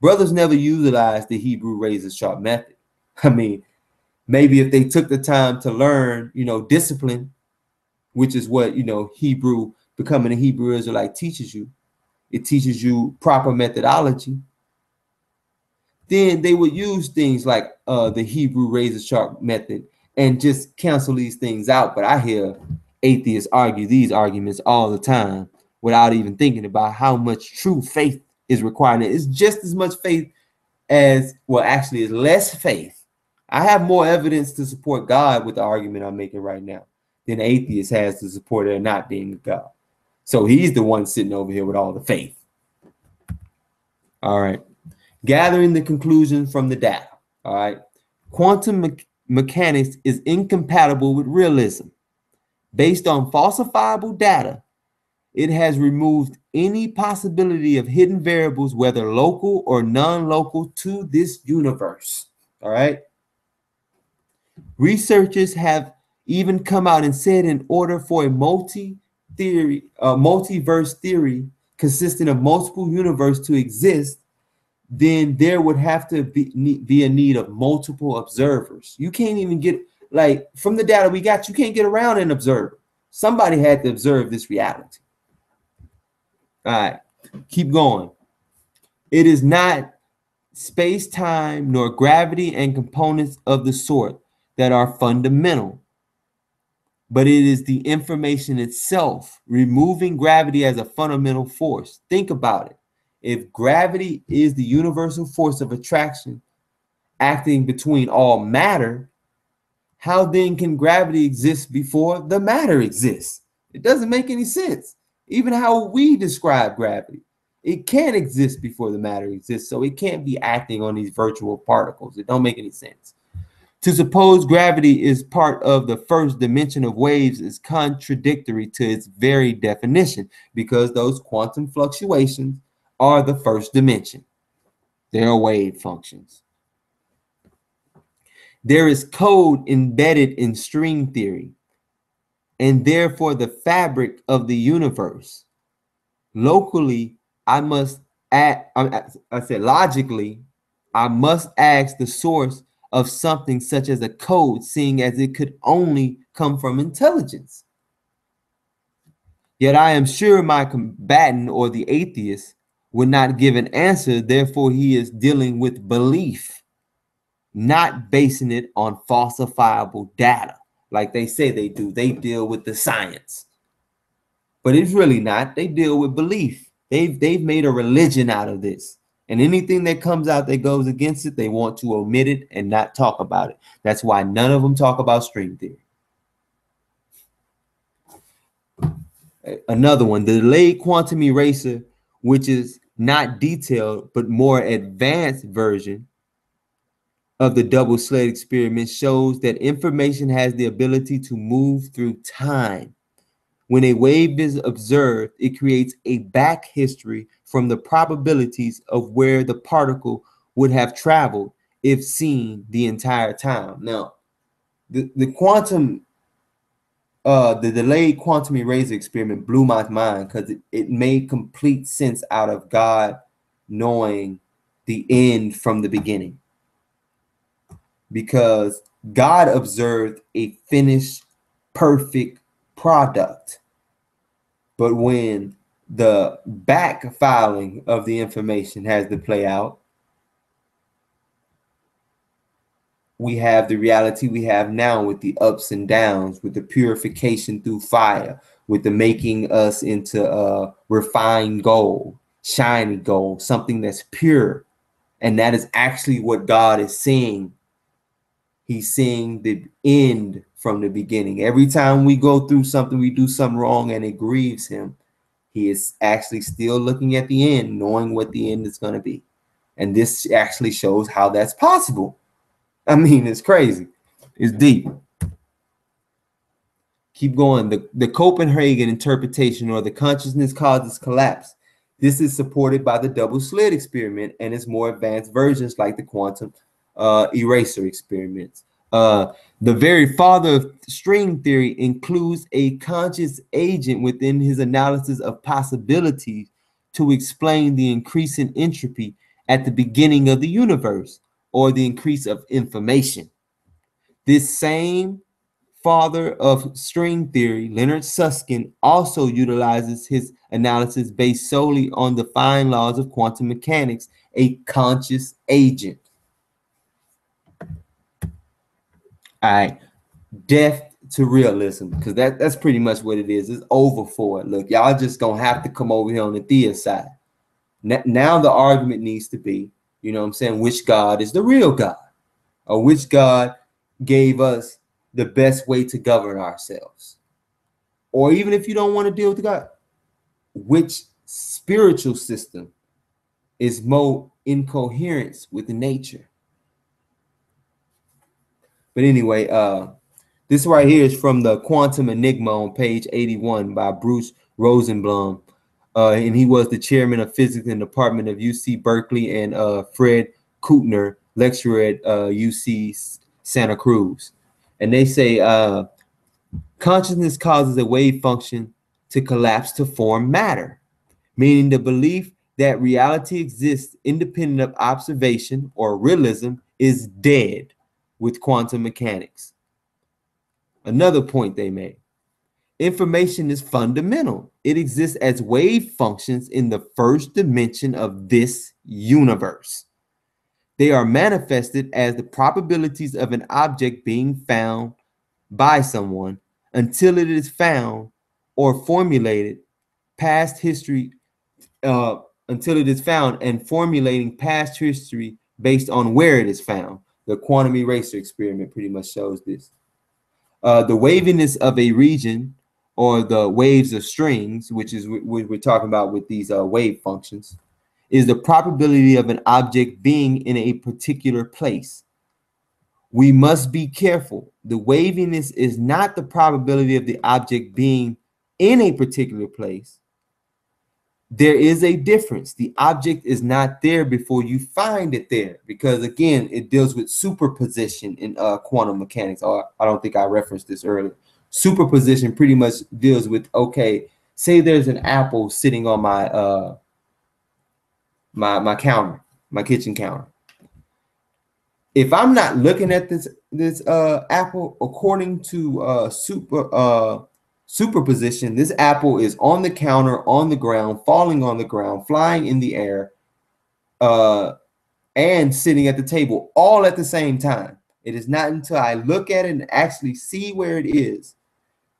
Brothers never utilized the Hebrew razor sharp method. I mean, maybe if they took the time to learn, discipline, which is what, becoming a Hebrew Israelite teaches you. It teaches you proper methodology. Then they would use things like the Hebrew razor sharp method and just cancel these things out. But I hear atheists argue these arguments all the time without even thinking about how much true faith is required. It's just as much faith as, well, actually it's less faith. I have more evidence to support God with the argument I'm making right now than atheist has to support there not being a God. So he's the one sitting over here with all the faith. All right. Gathering the conclusions from the data. All right. Quantum mechanics is incompatible with realism. Based on falsifiable data, it has removed any possibility of hidden variables, whether local or non-local, to this universe. All right. Researchers have even come out and said in order for a multiverse theory consisting of multiple universes to exist, then there would have to be a need of multiple observers. You can't even get, like, from the data we got, you can't get around an observer. Somebody had to observe this reality. All right, keep going. It is not space-time nor gravity and components of the sort that are fundamental, but it is the information itself, removing gravity as a fundamental force. Think about it. If gravity is the universal force of attraction acting between all matter, how then can gravity exist before the matter exists? It doesn't make any sense. Even how we describe gravity, it can't exist before the matter exists, so it can't be acting on these virtual particles. It don't make any sense. To suppose gravity is part of the first dimension of waves is contradictory to its very definition, because those quantum fluctuations are the first dimension. They are wave functions. There is code embedded in string theory, and therefore the fabric of the universe. Locally, I said logically, I must ask the source of something such as a code, seeing as it could only come from intelligence. Yet I am sure my combatant or the atheist would not give an answer, therefore he is dealing with belief, not basing it on falsifiable data. Like they say they do, they deal with the science. But it's really not. They deal with belief. They've made a religion out of this. And anything that comes out that goes against it, they want to omit it and not talk about it. That's why none of them talk about string theory. Another one, the delayed quantum eraser, which is not detailed but more advanced version of the double slit experiment, shows that information has the ability to move through time. When a wave is observed, it creates a back history from the probabilities of where the particle would have traveled if seen the entire time. Now, the delayed quantum eraser experiment blew my mind because it made complete sense out of God knowing the end from the beginning. Because God observed a finished, perfect product. But when the back filing of the information has to play out, we have the reality we have now with the ups and downs, with the purification through fire, with the making us into refined gold, shiny gold, something that's pure. And that is actually what God is seeing. He's seeing the end from the beginning. Every time we go through something, we do something wrong and it grieves him. He is actually still looking at the end, knowing what the end is going to be. And this actually shows how that's possible. I mean, it's crazy. It's deep. Keep going. The Copenhagen interpretation, or the consciousness causes collapse. This is supported by the double slit experiment and its more advanced versions like the quantum eraser experiments. The very father of string theory includes a conscious agent within his analysis of possibilities to explain the increase in entropy at the beginning of the universe, or the increase of information. This same father of string theory, Leonard Susskind, also utilizes his analysis based solely on the fine laws of quantum mechanics, a conscious agent. All right, death to realism, because that's pretty much what it is. It's over for it. Look, y'all just gonna have to come over here on the theist side. Now the argument needs to be, you know what I'm saying, which God is the real God, or which God gave us the best way to govern ourselves. Or even if you don't want to deal with God, which spiritual system is more in coherence with nature. But anyway, this right here is from the Quantum Enigma on page 81 by Bruce Rosenblum. And he was the chairman of physics in the department of UC Berkeley, and Fred Kuttner, lecturer at UC Santa Cruz. And they say consciousness causes a wave function to collapse to form matter, meaning the belief that reality exists independent of observation or realism is dead with quantum mechanics. Another point they made: information is fundamental. It exists as wave functions in the first dimension of this universe. They are manifested as the probabilities of an object being found by someone until it is found or formulated past history, until it is found and formulating past history based on where it is found. The quantum eraser experiment pretty much shows this. The waviness of a region, or the waves of strings, which is what we're talking about with these wave functions, is the probability of an object being in a particular place. We must be careful. The waviness is not the probability of the object being in a particular place. There is a difference. The object is not there before you find it there, because again, it deals with superposition in quantum mechanics. I don't think I referenced this earlier. Superposition pretty much deals with, okay, say there's an apple sitting on my my counter, my kitchen counter. If I'm not looking at this apple according to superposition, this apple is on the counter, on the ground, falling on the ground, flying in the air, and sitting at the table all at the same time. It is not until I look at it and actually see where it is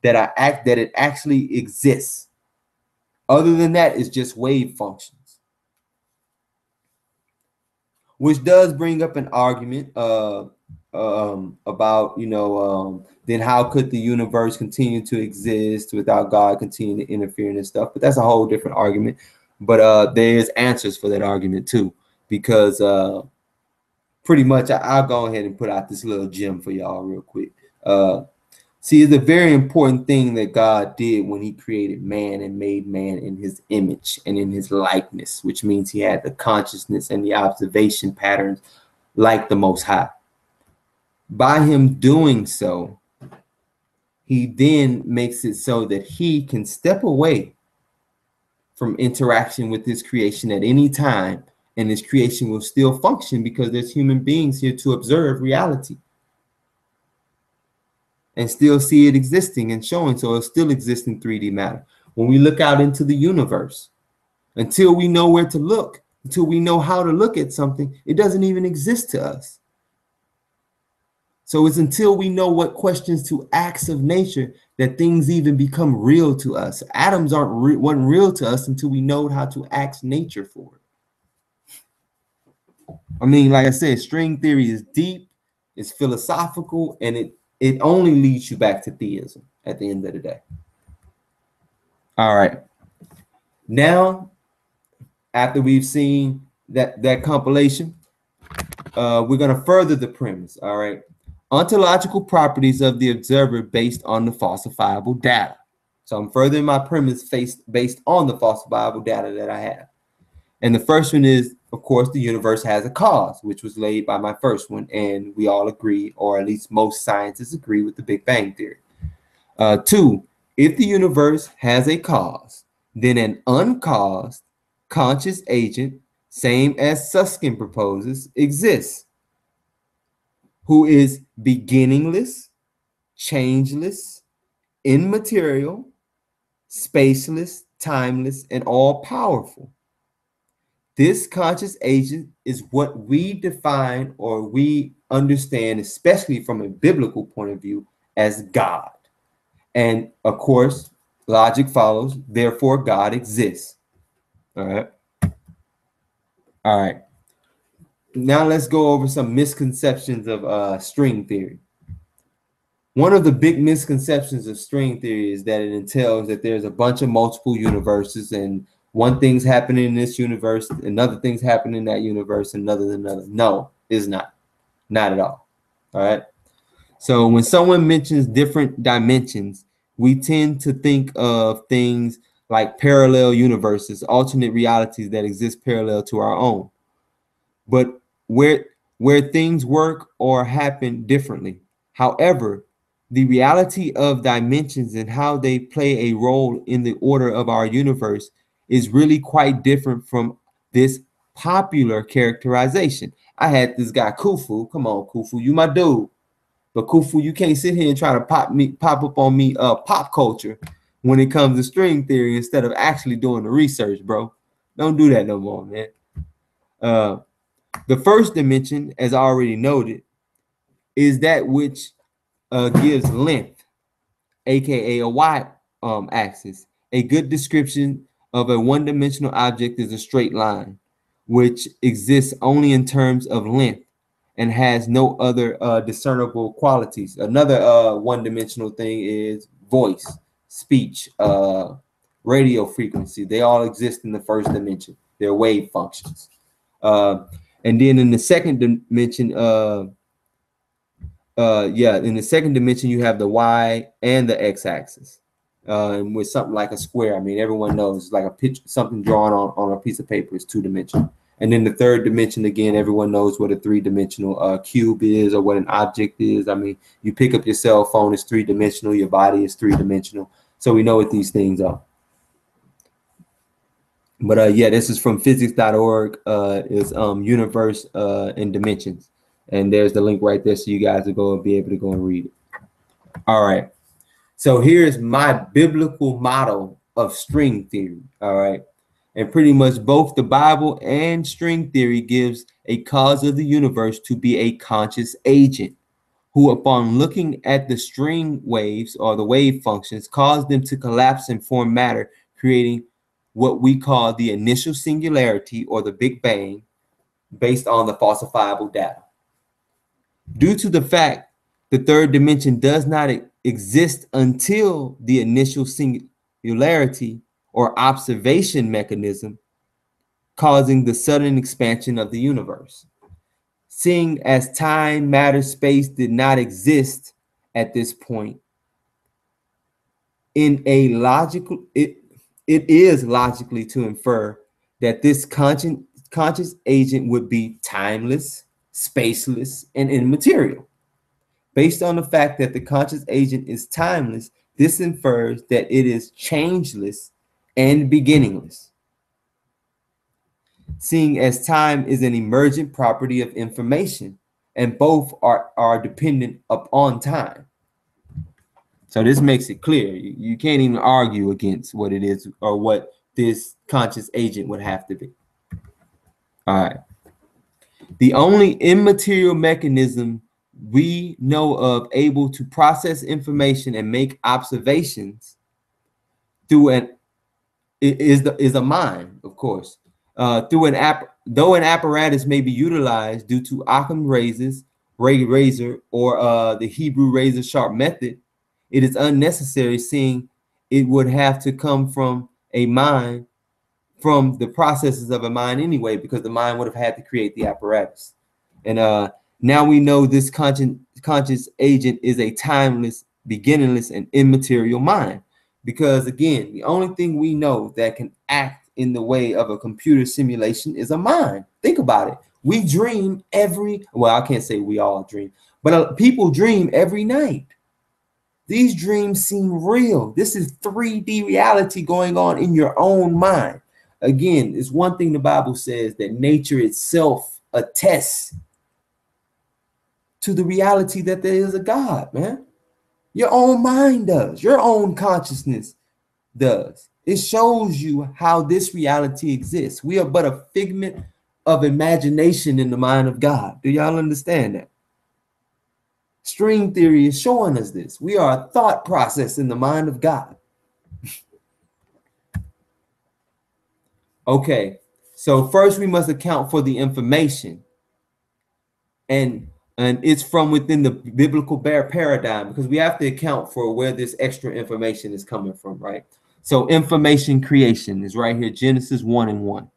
that it actually exists. Other than that, it's just wave functions. Which does bring up an argument about, then how could the universe continue to exist without God continuing to interfere in this stuff? But that's a whole different argument. But there's answers for that argument too, because pretty much I'll go ahead and put out this little gem for y'all real quick. See, it's a very important thing that God did when he created man and made man in his image and in his likeness, which means he had the consciousness and the observation patterns like the Most High. By him doing so, he then makes it so that he can step away from interaction with his creation at any time, and his creation will still function because there's human beings here to observe reality and still see it existing and showing. So it still exists in 3D matter. When we look out into the universe, until we know where to look, until we know how to look at something, it doesn't even exist to us. So it's until we know what questions to ask of nature that things even become real to us. Atoms wasn't real to us until we know how to ask nature for it. I mean, like I said, string theory is deep, it's philosophical, and it only leads you back to theism at the end of the day. All right. Now, after we've seen that compilation, we're going to further the premise. All right. Ontological properties of the observer based on the falsifiable data. So I'm furthering my premise based on the falsifiable data that I have. And the first one is, of course, the universe has a cause, which was laid by my first one. And we all agree, or at least most scientists agree, with the Big Bang Theory. 2, if the universe has a cause, then an uncaused conscious agent, same as Susskind proposes, exists, who is beginningless, changeless, immaterial, spaceless, timeless, and all-powerful. This conscious agent is what we define or we understand, especially from a biblical point of view, as God. And of course, logic follows, therefore God exists. All right. All right. Now let's go over some misconceptions of string theory. One of the big misconceptions of string theory is that it entails that there's a bunch of multiple universes, and one thing's happening in this universe, another thing's happening in that universe, another than another. No, it's not. Not at all. All right. So when someone mentions different dimensions, we tend to think of things like parallel universes, alternate realities that exist parallel to our own. But where things work or happen differently. However, the reality of dimensions and how they play a role in the order of our universe is really quite different from this popular characterization. I had this guy Khufu. Come on, Khufu, you my dude. But Khufu, you can't sit here and try to pop up on me pop culture when it comes to string theory instead of actually doing the research, bro. Don't do that no more, man. The first dimension, as I already noted, is that which gives length, aka a y-axis. A good description of a one-dimensional object is a straight line, which exists only in terms of length and has no other discernible qualities. Another one-dimensional thing is voice, speech, radio frequency. They all exist in the first dimension. They're wave functions. And then in the second dimension, Yeah, in the second dimension, you have the y and the x-axis. And with something like a square, I mean, everyone knows like a picture, something drawn on a piece of paper is two-dimensional. And then the third dimension, again, everyone knows what a three-dimensional cube is or what an object is. I mean, you pick up your cell phone, it's three-dimensional, your body is three-dimensional. So we know what these things are. But yeah, this is from physics.org. Is universe and dimensions. And there's the link right there, so you guys will go and be able to go and read it. All right. So here's my biblical model of string theory. All right. And pretty much both the Bible and string theory gives a cause of the universe to be a conscious agent who, upon looking at the string waves or the wave functions, caused them to collapse and form matter, creating what we call the initial singularity or the Big Bang based on the falsifiable data. Due to the fact the third dimension does not exist until the initial singularity or observation mechanism causing the sudden expansion of the universe. Seeing as time, matter, space did not exist at this point, in a logical, it is logically to infer that this conscious agent would be timeless, spaceless, and immaterial. Based on the fact that the conscious agent is timeless, this infers that it is changeless and beginningless. Seeing as time is an emergent property of information, and both are dependent upon time. So this makes it clear. You can't even argue against what it is or what this conscious agent would have to be. All right. The only immaterial mechanism we know of able to process information and make observations through is a mind, of course. Though an apparatus may be utilized due to Occam razor or the Hebrew razor sharp method, it is unnecessary, seeing it would have to come from a mind, from the processes of a mind anyway, because the mind would have had to create the apparatus. And now we know this conscious agent is a timeless, beginningless, and immaterial mind. Because again, the only thing we know that can act in the way of a computer simulation is a mind. Think about it. We dream well, I can't say we all dream, but people dream every night. These dreams seem real. This is 3D reality going on in your own mind. Again, it's one thing the Bible says, that nature itself attests to the reality that there is a God, man. Your own mind does. Your own consciousness does. It shows you how this reality exists. We are but a figment of imagination in the mind of God. Do y'all understand that? String theory is showing us this. We are a thought process in the mind of God. Okay, so first we must account for the information. And it's from within the biblical paradigm, because we have to account for where this extra information is coming from, right? So information creation is right here, Genesis 1:1.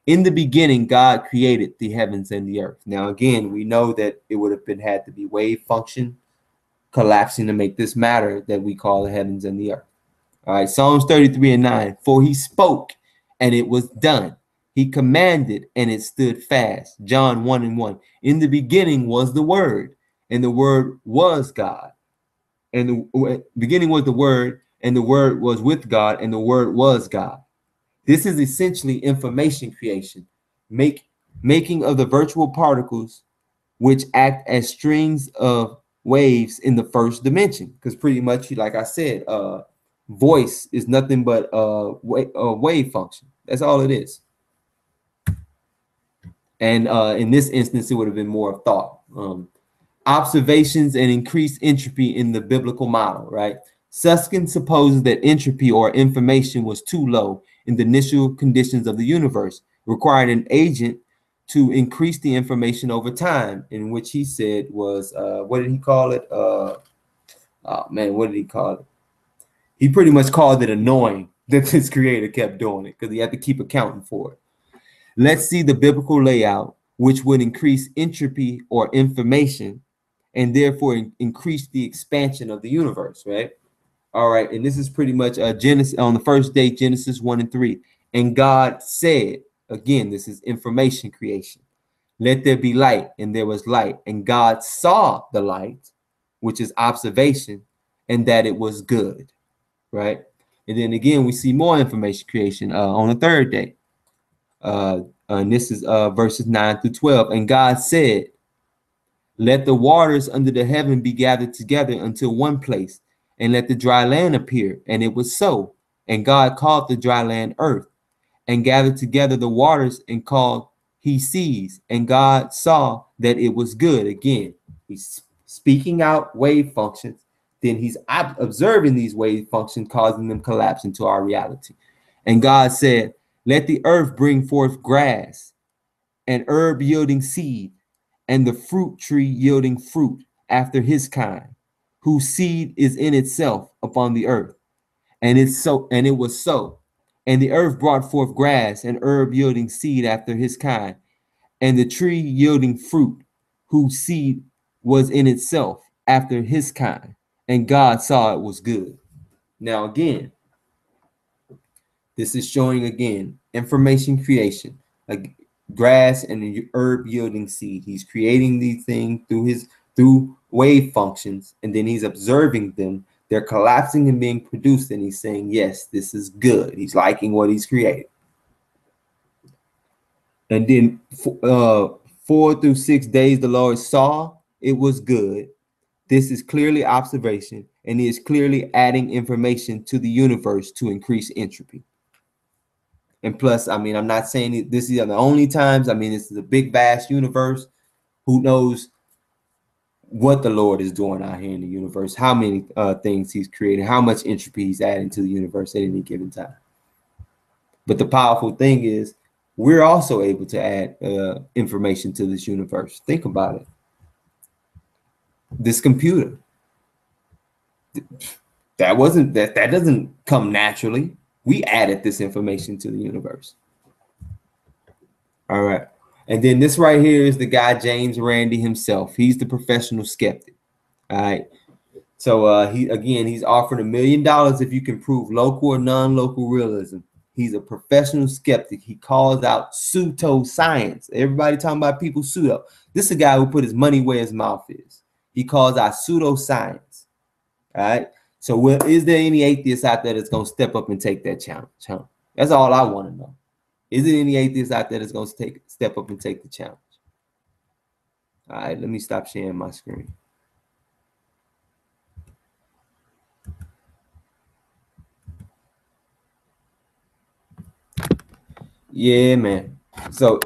In the beginning, God created the heavens and the earth. Now, again, we know that it would have had to be wave function collapsing to make this matter that we call the heavens and the earth. All right, Psalms 33:9. For he spoke and it was done. He commanded and it stood fast. John 1:1. In the beginning was the Word, and the Word was God. And the beginning was the Word, and the Word was with God, and the Word was God. This is essentially information creation, making of the virtual particles which act as strings of waves in the first dimension. Because pretty much, like I said, voice is nothing but a wave function. That's all it is. And in this instance, it would have been more of thought. Observations and increased entropy in the biblical model, right? Susskind supposes that entropy or information was too low in the initial conditions of the universe, requiring an agent to increase the information over time, in which he said was, what did he call it? Oh man, what did he call it? He pretty much called it annoying that this creator kept doing it, because he had to keep accounting for it. Let's see the biblical layout, which would increase entropy or information, and therefore increase the expansion of the universe, right? All right, and this is pretty much Genesis on the first day, Genesis 1 and 3. And God said, again, this is information creation. Let there be light, and there was light. And God saw the light, which is observation, and that it was good, right? And then again, we see more information creation on the third day. And this is verses 9 through 12. And God said, let the waters under the heaven be gathered together until one place, and let the dry land appear. And it was so. And God called the dry land earth, and gathered together the waters, and called he seas. And God saw that it was good. Again, he's speaking out wave functions. Then he's observing these wave functions, causing them collapse into our reality. And God said, let the earth bring forth grass, and herb yielding seed, and the fruit tree yielding fruit after his kind, whose seed is in itself upon the earth. And it's so, and it was so. And the earth brought forth grass and herb yielding seed after his kind, and the tree yielding fruit, whose seed was in itself after his kind. And God saw it was good. Now again, this is showing again information creation, like grass and the herb yielding seed. He's creating these things through wave functions, and then he's observing them. They're collapsing and being produced, and he's saying, yes, this is good. He's liking what he's created. And then 4 through 6 days the Lord saw it was good. This is clearly observation, and he is clearly adding information to the universe to increase entropy. And plus, I mean, I'm not saying this is the only times. I mean, this is a big, vast universe. Who knows what the Lord is doing out here in the universe, how many things he's creating, how much entropy he's adding to the universe at any given time. But the powerful thing is we're also able to add information to this universe. Think about it. This computer, that doesn't come naturally. We added this information to the universe. All right. And then this right here is the guy, James Randi himself. He's the professional skeptic. All right. So he's offered $1 million if you can prove local or non-local realism. He's a professional skeptic. He calls out pseudoscience. Everybody talking about people pseudo. This is a guy who put his money where his mouth is. He calls out pseudoscience. All right. So is there any atheists out there that's going to step up and take that challenge? Huh? That's all I want to know. Is there any atheists out there that's going to step up and take the challenge? All right, let me stop sharing my screen. Yeah, man. So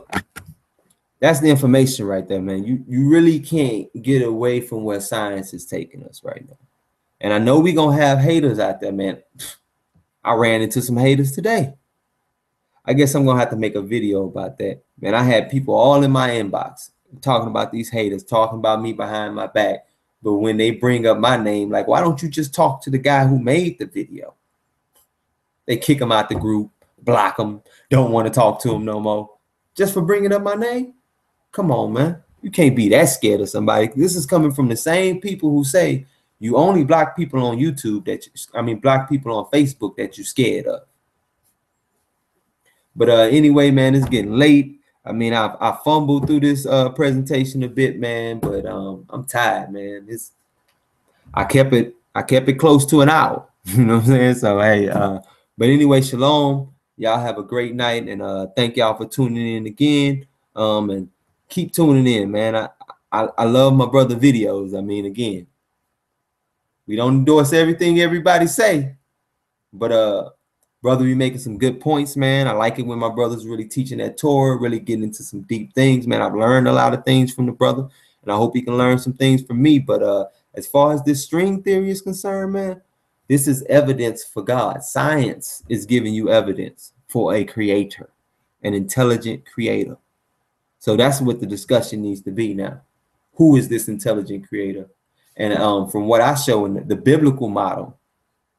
that's the information right there, man. You really can't get away from where science is taking us right now. And I know we're going to have haters out there, man. I ran into some haters today. I guess I'm going to have to make a video about that. Man, I had people all in my inbox talking about these haters, talking about me behind my back. But when they bring up my name, like, why don't you just talk to the guy who made the video? They kick him out the group, block him, don't want to talk to him no more. Just for bringing up my name? Come on, man. You can't be that scared of somebody. This is coming from the same people who say you only block people on YouTube block people on Facebook that you're scared of. But anyway, man, it's getting late. I mean, I fumbled through this presentation a bit, man, but I'm tired, man. I kept it close to an hour. You know what I'm saying? So hey, but anyway, shalom. Y'all have a great night, and thank y'all for tuning in again. And keep tuning in, man. I love my brother videos. I mean, again, we don't endorse everything everybody say, but brother, we making some good points, man. I like it when my brother's really teaching that Torah, really getting into some deep things, man. I've learned a lot of things from the brother, and I hope he can learn some things from me. But as far as this string theory is concerned, man, this is evidence for God. Science is giving you evidence for a creator, an intelligent creator. So that's what the discussion needs to be now. Who is this intelligent creator? And from what I show in the biblical model,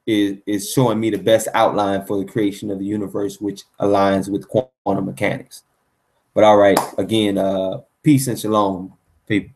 is showing me the best outline for the creation of the universe, which aligns with quantum mechanics. But all right, again, peace and shalom, people.